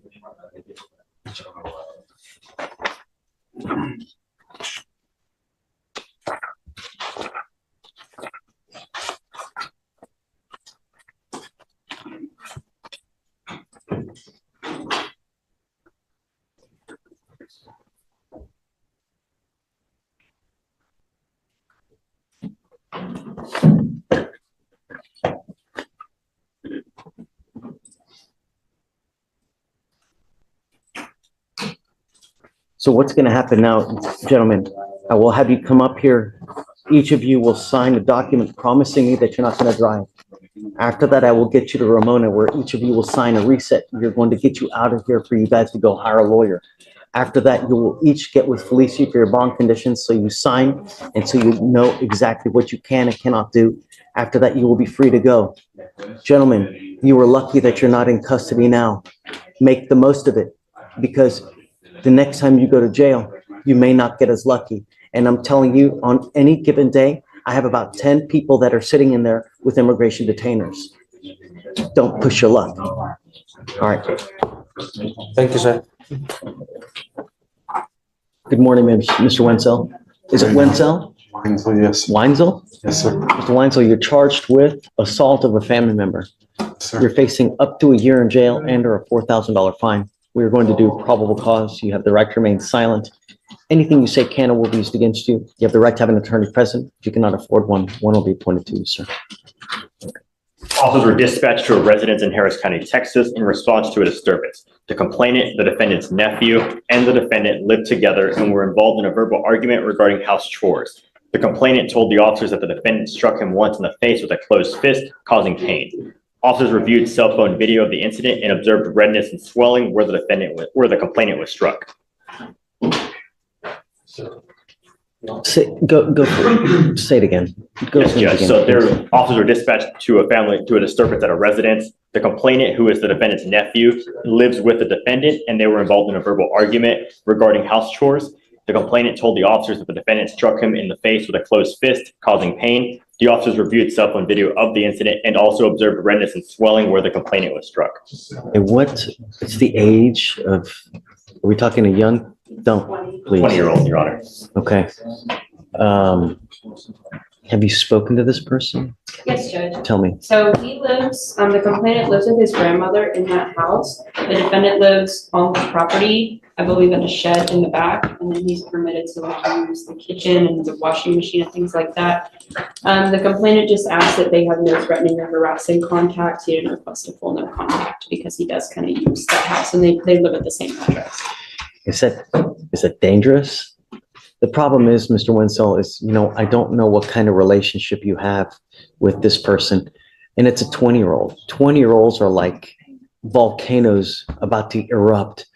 So what's going to happen now, gentlemen? I will have you come up here. Each of you will sign a document promising me that you're not going to drive. After that, I will get you to Ramona, where each of you will sign a reset. You're going to get you out of here for you guys to go hire a lawyer. After that, you will each get with Fleischer for your bond conditions, so you sign and so you know exactly what you can and cannot do. After that, you will be free to go. Gentlemen, you are lucky that you're not in custody now. Make the most of it, because the next time you go to jail, you may not get as lucky. And I'm telling you, on any given day, I have about 10 people that are sitting in there with immigration detainers. Don't push your luck. All right. Thank you, sir. Good morning, Mr. Wenzel. Is it Wenzel? Weinzel, yes. Weinzel? Yes, sir. Mr. Weinzel, you're charged with assault of a family member. Sir. You're facing up to a year in jail and or a $4,000 fine. We're going to do probable cause. You have the right to remain silent. Anything you say can or will be used against you. You have the right to have an attorney present. If you cannot afford one, one will be appointed to you, sir. Officers were dispatched to a residence in Harris County, Texas, in response to a disturbance. The complainant, the defendant's nephew, and the defendant lived together and were involved in a verbal argument regarding house chores. The complainant told the officers that the defendant struck him once in the face with a closed fist, causing pain. Officers reviewed cell phone video of the incident and observed redness and swelling where the complainant was struck. Go for it. Say it again. Go Yes, for it Judge. again, So please. their officers were dispatched to a disturbance at a residence. The complainant, who is the defendant's nephew, lives with the defendant and they were involved in a verbal argument regarding house chores. The complainant told the officers that the defendant struck him in the face with a closed fist, causing pain. The officers reviewed cell phone video of the incident and also observed redness and swelling where the complainant was struck. And what's the age of, are we talking a young, don't, please. 20-year-old, Your Honor. Okay. Have you spoken to this person? Yes, Judge. Tell me. So he lives, the complainant lives with his grandmother in that house. The defendant lives on the property, I believe in a shed in the back, and then he's permitted to like use the kitchen and the washing machine and things like that. The complainant just asked that they have no threatening or harassing contact. He didn't request a full no contact because he does kind of use that house and they live at the same address. Is that dangerous? The problem is, Mr. Wenzel, is, I don't know what kind of relationship you have with this person. And it's a 20-year-old. 20-year-olds are like volcanoes about to erupt,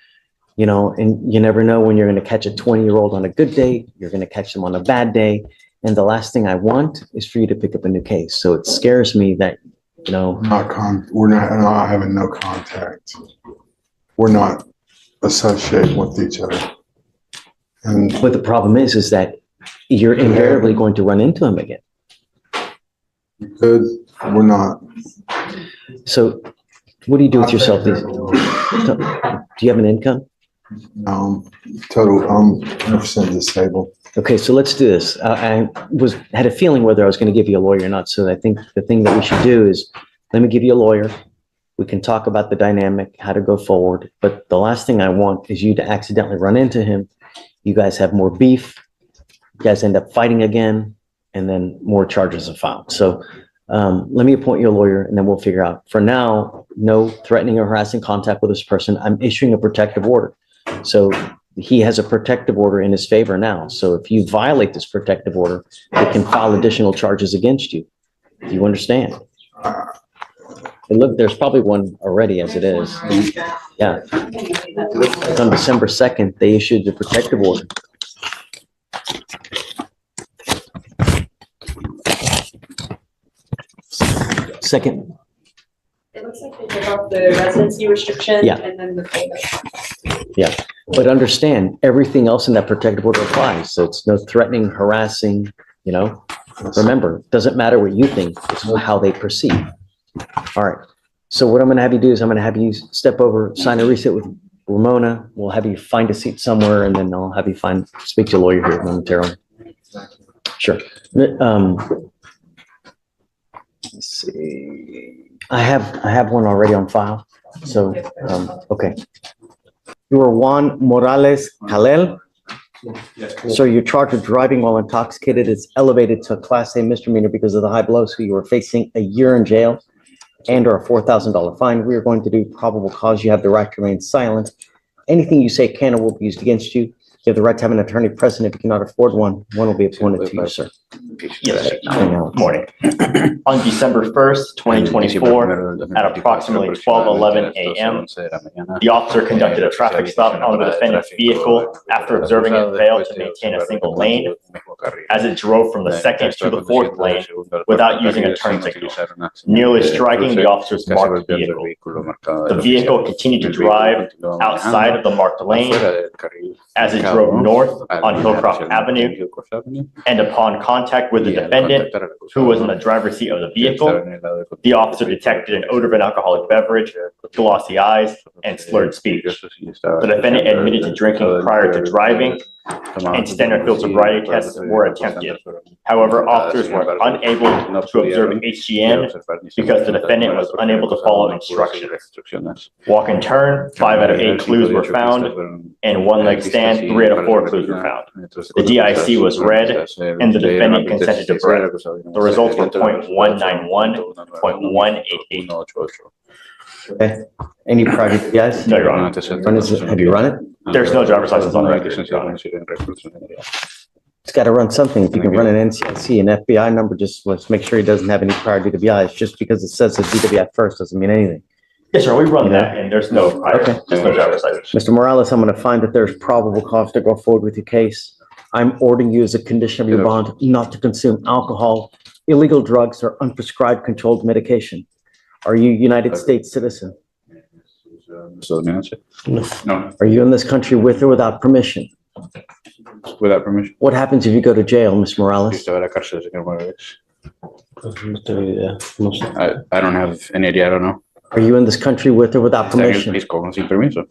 and you never know when you're going to catch a 20-year-old on a good day, you're going to catch them on a bad day. And the last thing I want is for you to pick up a new case. So it scares me that, We're not having no contact. We're not associating with each other. But the problem is that you're invariably going to run into him again. Good, we're not. So what do you do with yourself? Do you have an income? No, I'm 100% disabled. Okay, so let's do this. I had a feeling whether I was going to give you a lawyer or not. So I think the thing that we should do is, let me give you a lawyer. We can talk about the dynamic, how to go forward. But the last thing I want is you to accidentally run into him. You guys have more beef. You guys end up fighting again, and then more charges are filed. So let me appoint you a lawyer, and then we'll figure out. For now, no threatening or harassing contact with this person. I'm issuing a protective order. So he has a protective order in his favor now. So if you violate this protective order, they can file additional charges against you. Do you understand? And look, there's probably one already as it is. Yeah. It's on December 2nd, they issued the protective order. Second. It looks like they took off the residency restriction Yeah. and then the. Yeah, but understand, everything else in that protective order applies. So it's no threatening, harassing, Remember, it doesn't matter what you think, it's how they perceive. All right. So what I'm going to have you do is I'm going to have you step over, sign a receipt with Ramona. We'll have you find a seat somewhere, and then I'll have you speak to a lawyer here momentarily. Sure. Let's see. I have one already on file. So, okay. You are Juan Morales Halel. So you're charged with driving while intoxicated. It's elevated to a Class A misdemeanor because of the high blow. So you are facing a year in jail and or a $4,000 fine. We are going to do probable cause. You have the right to remain silent. Anything you say can or will be used against you. You have the right to have an attorney present. If you cannot afford one, one will be appointed to you, sir. Yes, morning. On December 1st, 2024, at approximately 12:11 a.m., the officer conducted a traffic stop on the defendant's vehicle after observing it failed to maintain a single lane as it drove from the second to the fourth lane without using a turn signal, nearly striking the officer's marked vehicle. The vehicle continued to drive outside of the marked lane as it drove north on Hillcroft Avenue, and upon contact with the defendant, who was in the driver's seat of the vehicle, the officer detected an odor of an alcoholic beverage, glossy eyes, and slurred speech. The defendant admitted to drinking prior to driving, and standard field sobriety tests were attempted. However, officers were unable to observe HGN because the defendant was unable to follow instructions. Walk and turn, 5 out of 8 clues were found, and one leg stand, 3 out of 4 clues were found. The DIC was read, and the defendant consented to breath. The results were .191, .188. Okay. Any prior DWIs? No, Your Honor. Have you run it? There's no driver's license on the record. It's got to run something. If you can run an NCIC, an FBI number, just let's make sure he doesn't have any prior DWIs. Just because it says it's DWI first doesn't mean anything. Yes, sir, we run that, and there's no prior, there's no driver's license. Mr. Morales, I'm going to find that there's probable cause to go forward with your case. I'm ordering you as a condition of your bond not to consume alcohol, illegal drugs, or unprescribed controlled medication. Are you a United States citizen? No, Are you in this country with or without permission? without permission. What happens if you go to jail, Ms. Morales? I don't have any idea, I don't know. Are you in this country with or without permission? Sin permiso.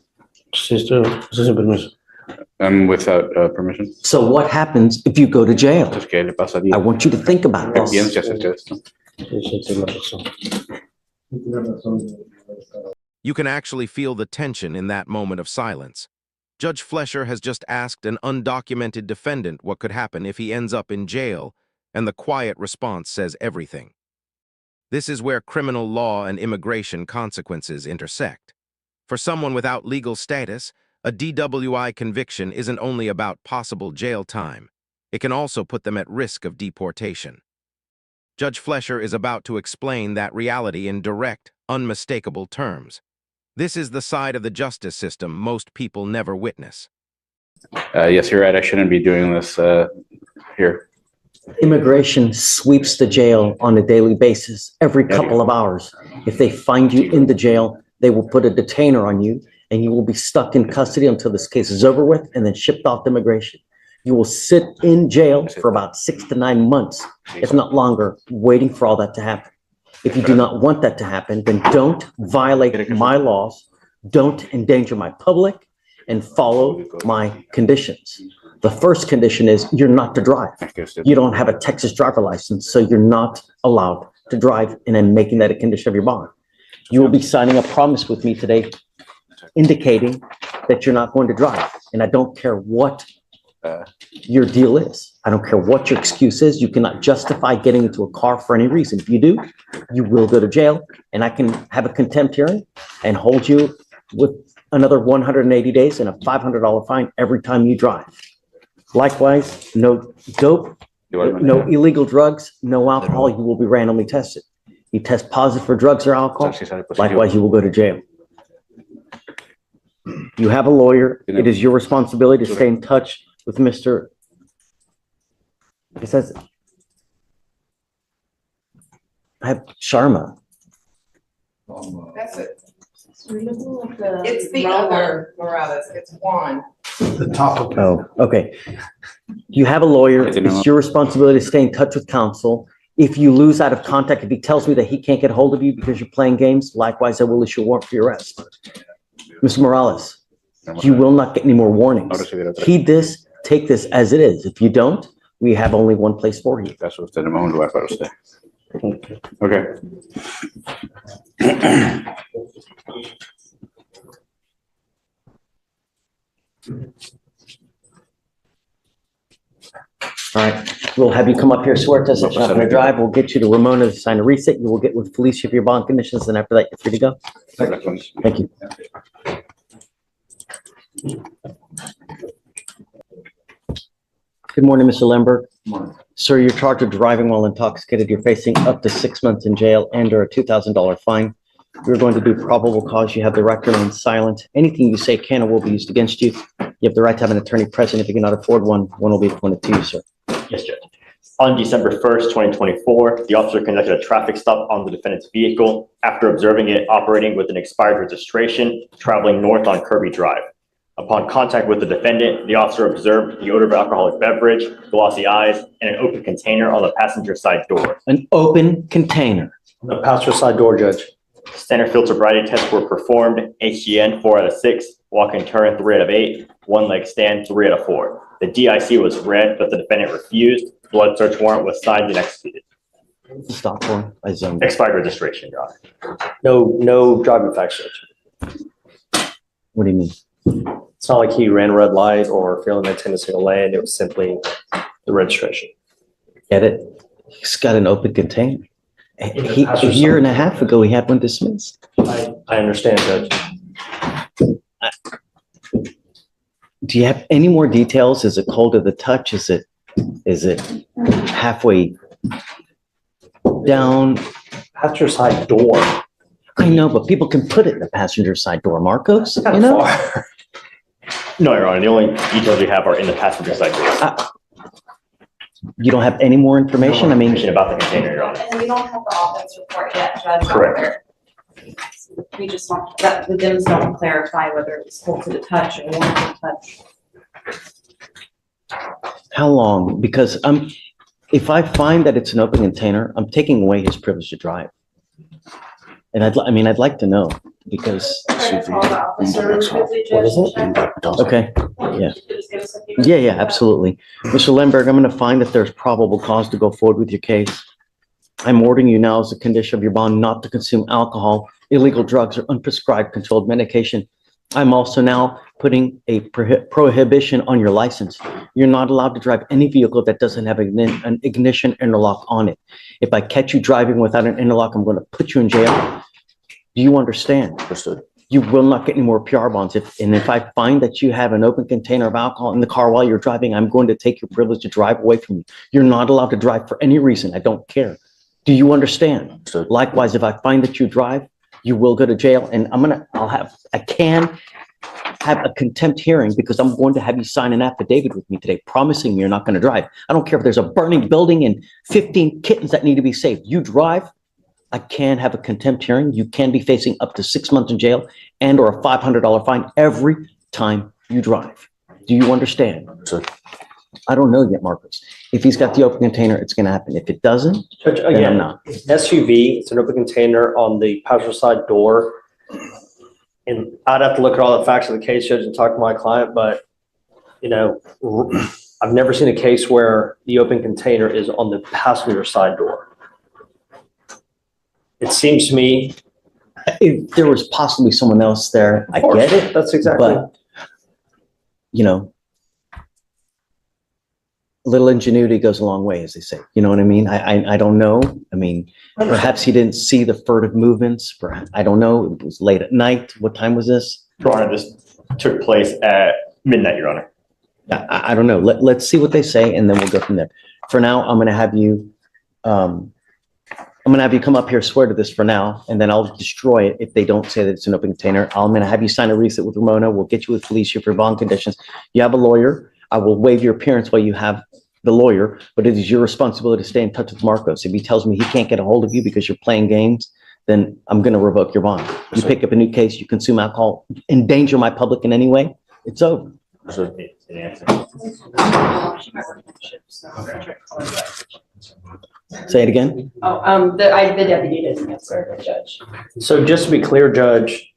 I'm without permission. So what happens if you go to jail? Entonces, ¿qué le pasa a Dios? I want you to think about ¿Qué this. piensa acerca de esto? You can actually feel the tension in that moment of silence. Judge Fleischer has just asked an undocumented defendant what could happen if he ends up in jail, and the quiet response says everything. This is where criminal law and immigration consequences intersect. For someone without legal status, a DWI conviction isn't only about possible jail time. It can also put them at risk of deportation. Judge Fleischer is about to explain that reality in direct, unmistakable terms. This is the side of the justice system most people never witness. Yes, you're right, I shouldn't be doing this here. Immigration sweeps the jail on a daily basis, every couple of hours. If they find you in the jail, they will put a detainer on you and you will be stuck in custody until this case is over with and then shipped off to immigration. You will sit in jail for about 6 to 9 months, if not longer, waiting for all that to happen. If you do not want that to happen, then don't violate my laws, don't endanger my public, and follow my conditions. The first condition is you're not to drive. You don't have a Texas driver license, so you're not allowed to drive, and I'm making that a condition of your bond. You will be signing a promise with me today indicating that you're not going to drive, and I don't care what your deal is. I don't care what your excuse is. You cannot justify getting into a car for any reason. If you do, you will go to jail, and I can have a contempt hearing and hold you with another 180 days and a $500 fine every time you drive. Likewise, no dope, no illegal drugs, no alcohol. You will be randomly tested. You test positive for drugs or alcohol, likewise, you will go to jail. You have a lawyer. It is your responsibility to stay in touch with Mr. It says, I have Sharma. That's it. It's the other Morales, it's Juan. The top of it. Oh, okay. You have a lawyer. It's your responsibility to stay in touch with counsel. If you lose out of contact, if he tells me that he can't get hold of you because you're playing games, likewise, I will issue a warrant for your arrest. Mr. Morales, you will not get any more warnings. Heed this, take this as it is. If you don't, we have only one place for you. Okay. All right, we'll have you come up here, swear to us that you're not going to drive. We'll get you to Ramona to sign a reset. You will get with Felicia for your bond conditions, and after that, you're free to go. Thank you. Good morning, Mr. Lemberg. Sir, you're charged with driving while intoxicated. You're facing up to 6 months in jail and or a $2,000 fine. We're going to do probable cause. You have the right to remain silent. Anything you say can or will be used against you. You have the right to have an attorney present. If you cannot afford one, one will be appointed to you, sir. Yes, Judge. On December 1st, 2024, the officer conducted a traffic stop on the defendant's vehicle after observing it operating with an expired registration, traveling north on Kirby Drive. Upon contact with the defendant, the officer observed the odor of alcoholic beverage, glossy eyes, and an open container on the passenger side door. An open container. The passenger side door, Judge. Standard field sobriety tests were performed. HGN 4 out of 6, walk and turn 3 out of 8, one leg stand 3 out of 4. The DIC was read, but the defendant refused. Blood search warrant was signed and executed. Stop for expired registration, Your Honor. No driving facts, Judge. What do you mean? It's not like he ran a red light or failing to attend a single lane. It was simply the registration. Get it? He's got an open container. A year and a half ago, he had one dismissed. I understand, Judge. Do you have any more details? Is it cold to the touch? Is it halfway down? Passenger side door. I know, but people can put it in the passenger side door, Marcos, you know? No, Your Honor, the only details we have are in the passenger side door. You don't have any more information? I mean, about the container, Your Honor. And we don't have the offense report yet, Judge. Correct. We just want, that the DIMS don't clarify whether it was cold to the touch or warm to the touch. How long? Because if I find that it's an open container, I'm taking away his privilege to drive. And I'd like to know because. What is it? Okay, yeah. Yeah, absolutely. Mr. Lemberg, I'm gonna find that there's probable cause to go forward with your case. I'm ordering you now as a condition of your bond not to consume alcohol, illegal drugs, or unprescribed controlled medication. I'm also now putting a prohibition on your license. You're not allowed to drive any vehicle that doesn't have an ignition interlock on it. If I catch you driving without an interlock, I'm gonna put you in jail. Do you understand? Understood. You will not get any more PR bonds. If I find that you have an open container of alcohol in the car while you're driving, I'm going to take your privilege to drive away from you. You're not allowed to drive for any reason. I don't care. Do you understand? Understood. Likewise, if I find that you drive, you will go to jail, and I can have a contempt hearing because I'm going to have you sign an affidavit with me today promising me you're not going to drive. I don't care if there's a burning building and 15 kittens that need to be saved. You drive, I can have a contempt hearing. You can be facing up to 6 months in jail and or a $500 fine every time you drive. Do you understand? Understood. I don't know yet, Marcus. If he's got the open container, it's going to happen. If it doesn't, Judge, then I'm again, not. SUV, it's an open container on the passenger side door. And I'd have to look at all the facts of the case, Judge, and talk to my client, but, you know, I've never seen a case where the open container is on the passenger side door. It seems to me. If there was possibly someone else there, I Of course, get it. that's exactly. But, you know, a little ingenuity goes a long way, as they say. You know what I mean? I don't know. I mean, perhaps he didn't see the furtive movements. Perhaps, I don't know. It was late at night. What time was this? Your Honor, this took place at midnight, Your Honor. I don't know. Let's see what they say, and then we'll go from there. For now, I'm going to have you come up here, swear to this for now, and then I'll destroy it if they don't say that it's an open container. I'm going to have you sign a receipt with Ramona. We'll get you with Fleischer for bond conditions. You have a lawyer. I will waive your appearance while you have the lawyer, but it is your responsibility to stay in touch with Marcos. If he tells me he can't get a hold of you because you're playing games, then I'm going to revoke your bond. You pick up a new case, you consume alcohol, endanger my public in any way, it's over. Say it again. Oh, the deputy didn't answer, the judge. So just to be clear, Judge,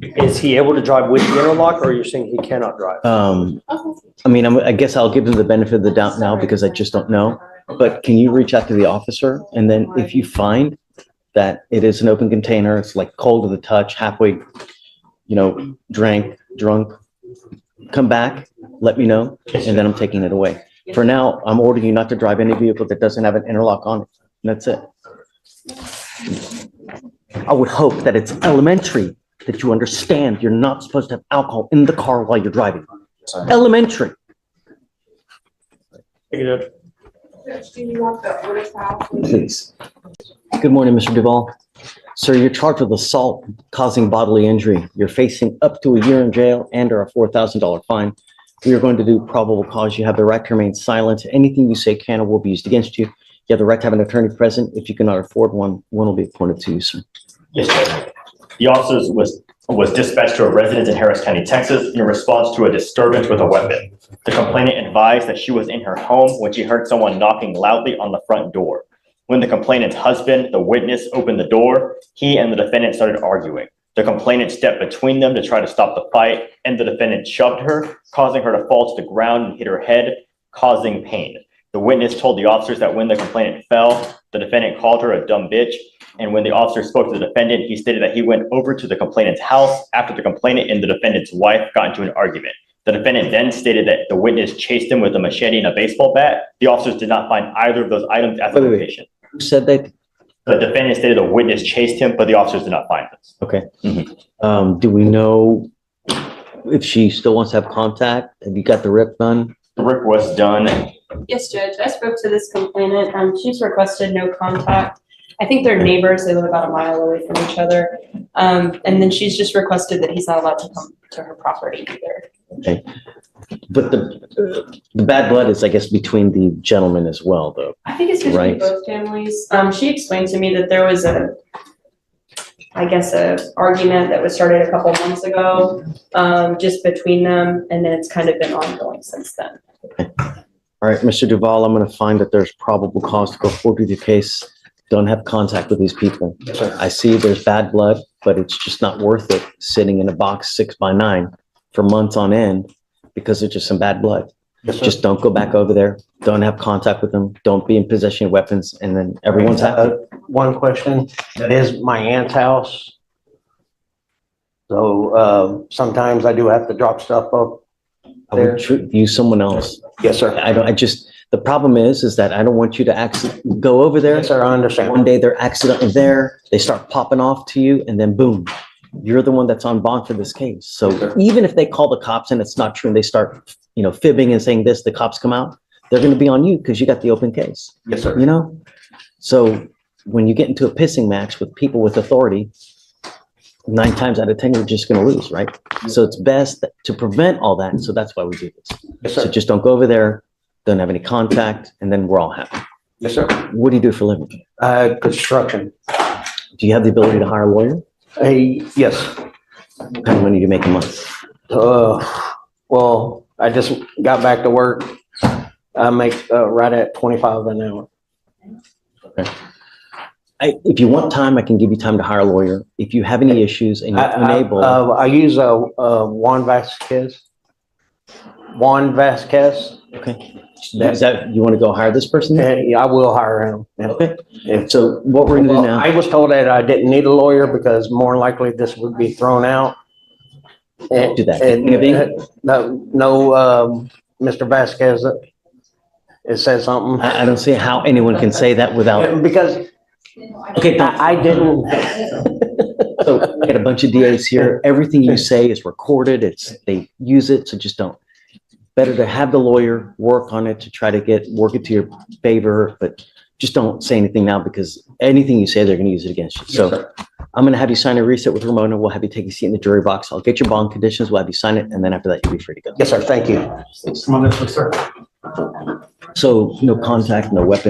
is he able to drive with the interlock, or you're saying he cannot drive? I mean, I guess I'll give him the benefit of the doubt now because I just don't know. But can you reach out to the officer? And then if you find that it is an open container, it's like cold to the touch, halfway, you know, drunk, come back, let me know, and then I'm taking it away. For now, I'm ordering you not to drive any vehicle that doesn't have an interlock on it. And that's it. I would hope that it's elementary that you understand you're not supposed to have alcohol in the car while you're driving. Elementary. Thank you, Judge. Judge, do you want the order file? Please. Good morning, Mr. Duvall. Sir, you're charged with assault causing bodily injury. You're facing up to a year in jail and or a $4,000 fine. We are going to do probable cause. You have the right to remain silent. Anything you say can or will be used against you. You have the right to have an attorney present. If you cannot afford one, one will be appointed to you, sir. Yes, Judge. The officer was dispatched to a residence in Harris County, Texas, in response to a disturbance with a weapon. The complainant advised that she was in her home when she heard someone knocking loudly on the front door. When the complainant's husband, the witness, opened the door, he and the defendant started arguing. The complainant stepped between them to try to stop the fight, and the defendant shoved her, causing her to fall to the ground and hit her head, causing pain. The witness told the officers that when the complainant fell, the defendant called her a dumb bitch. And when the officer spoke to the defendant, he stated that he went over to the complainant's house after the complainant and the defendant's wife got into an argument. The defendant then stated that the witness chased him with a machete and a baseball bat. The officers did not find either of those items at the location. Who said that? The defendant stated the witness chased him, but the officers did not find this. Okay. Do we know if she still wants to have contact? Have you got the rip done? The rip was done. Yes, Judge, I spoke to this complainant. She's requested no contact. I think they're neighbors. They live about a mile away from each other. And then she's just requested that he's not allowed to come to her property either. Okay. But the bad blood is, I guess, between the gentlemen as well, though. I think it's between right? both families. She explained to me that there was I guess, a argument that was started a couple months ago, just between them, and then it's kind of been ongoing since then. All right, Mr. Duval, I'm going to find that there's probable cause to go forward with your case. Don't have contact with these people. I see there's bad blood, but it's just not worth it sitting in a box 6x9 for months on end because it's just some bad blood. Just don't go back over there. Don't have contact with them. Don't be in possession of weapons, and then everyone's happy. One question, that is my aunt's house. So, sometimes I do have to drop stuff up. I would use someone else. Yes, sir. The problem is that I don't want you to go over there. Yes, sir, I understand. One day they're accidentally there, they start popping off to you, and then boom, you're the one that's on bond for this case. So even if they call the cops and it's not true and they start, fibbing and saying this, the cops come out, they're going to be on you because you got the open case. Yes, sir. So when you get into a pissing match with people with authority, 9 times out of 10, you're just going to lose, right? So it's best to prevent all that. So that's why we do this. Yes, sir. So just don't go over there, don't have any contact, and then we're all happy. Yes, sir. What do you do for a living? Construction. Do you have the ability to hire a lawyer? Yes. What kind of money do you make a month? Well, I just got back to work. I make right at 25 an hour. Okay. If you want time, I can give you time to hire a lawyer. If you have any issues and you're unable. I use Juan Vasquez. Juan Vasquez. Okay. Is that, you want to go hire this person? Yeah, I will hire him. Yeah. Okay. So what we're gonna do now. I was told that I didn't need a lawyer because more than likely this would be thrown out. Do that. No, Mr. Vasquez, it says something. I don't see how anyone can say that without. Because okay, I didn't. So get a bunch of DAs here. Everything you say is recorded. They use it, so just don't. Better to have the lawyer work on it to try to work it to your favor, but just don't say anything now because anything you say, they're going to use it against you. So I'm going to have you sign a reset with Ramona. We'll have you take a seat in the jury box. I'll get your bond conditions. We'll have you sign it. And then after that, you'll be free to go. Yes, sir. Thank you. So no contact, no weapon.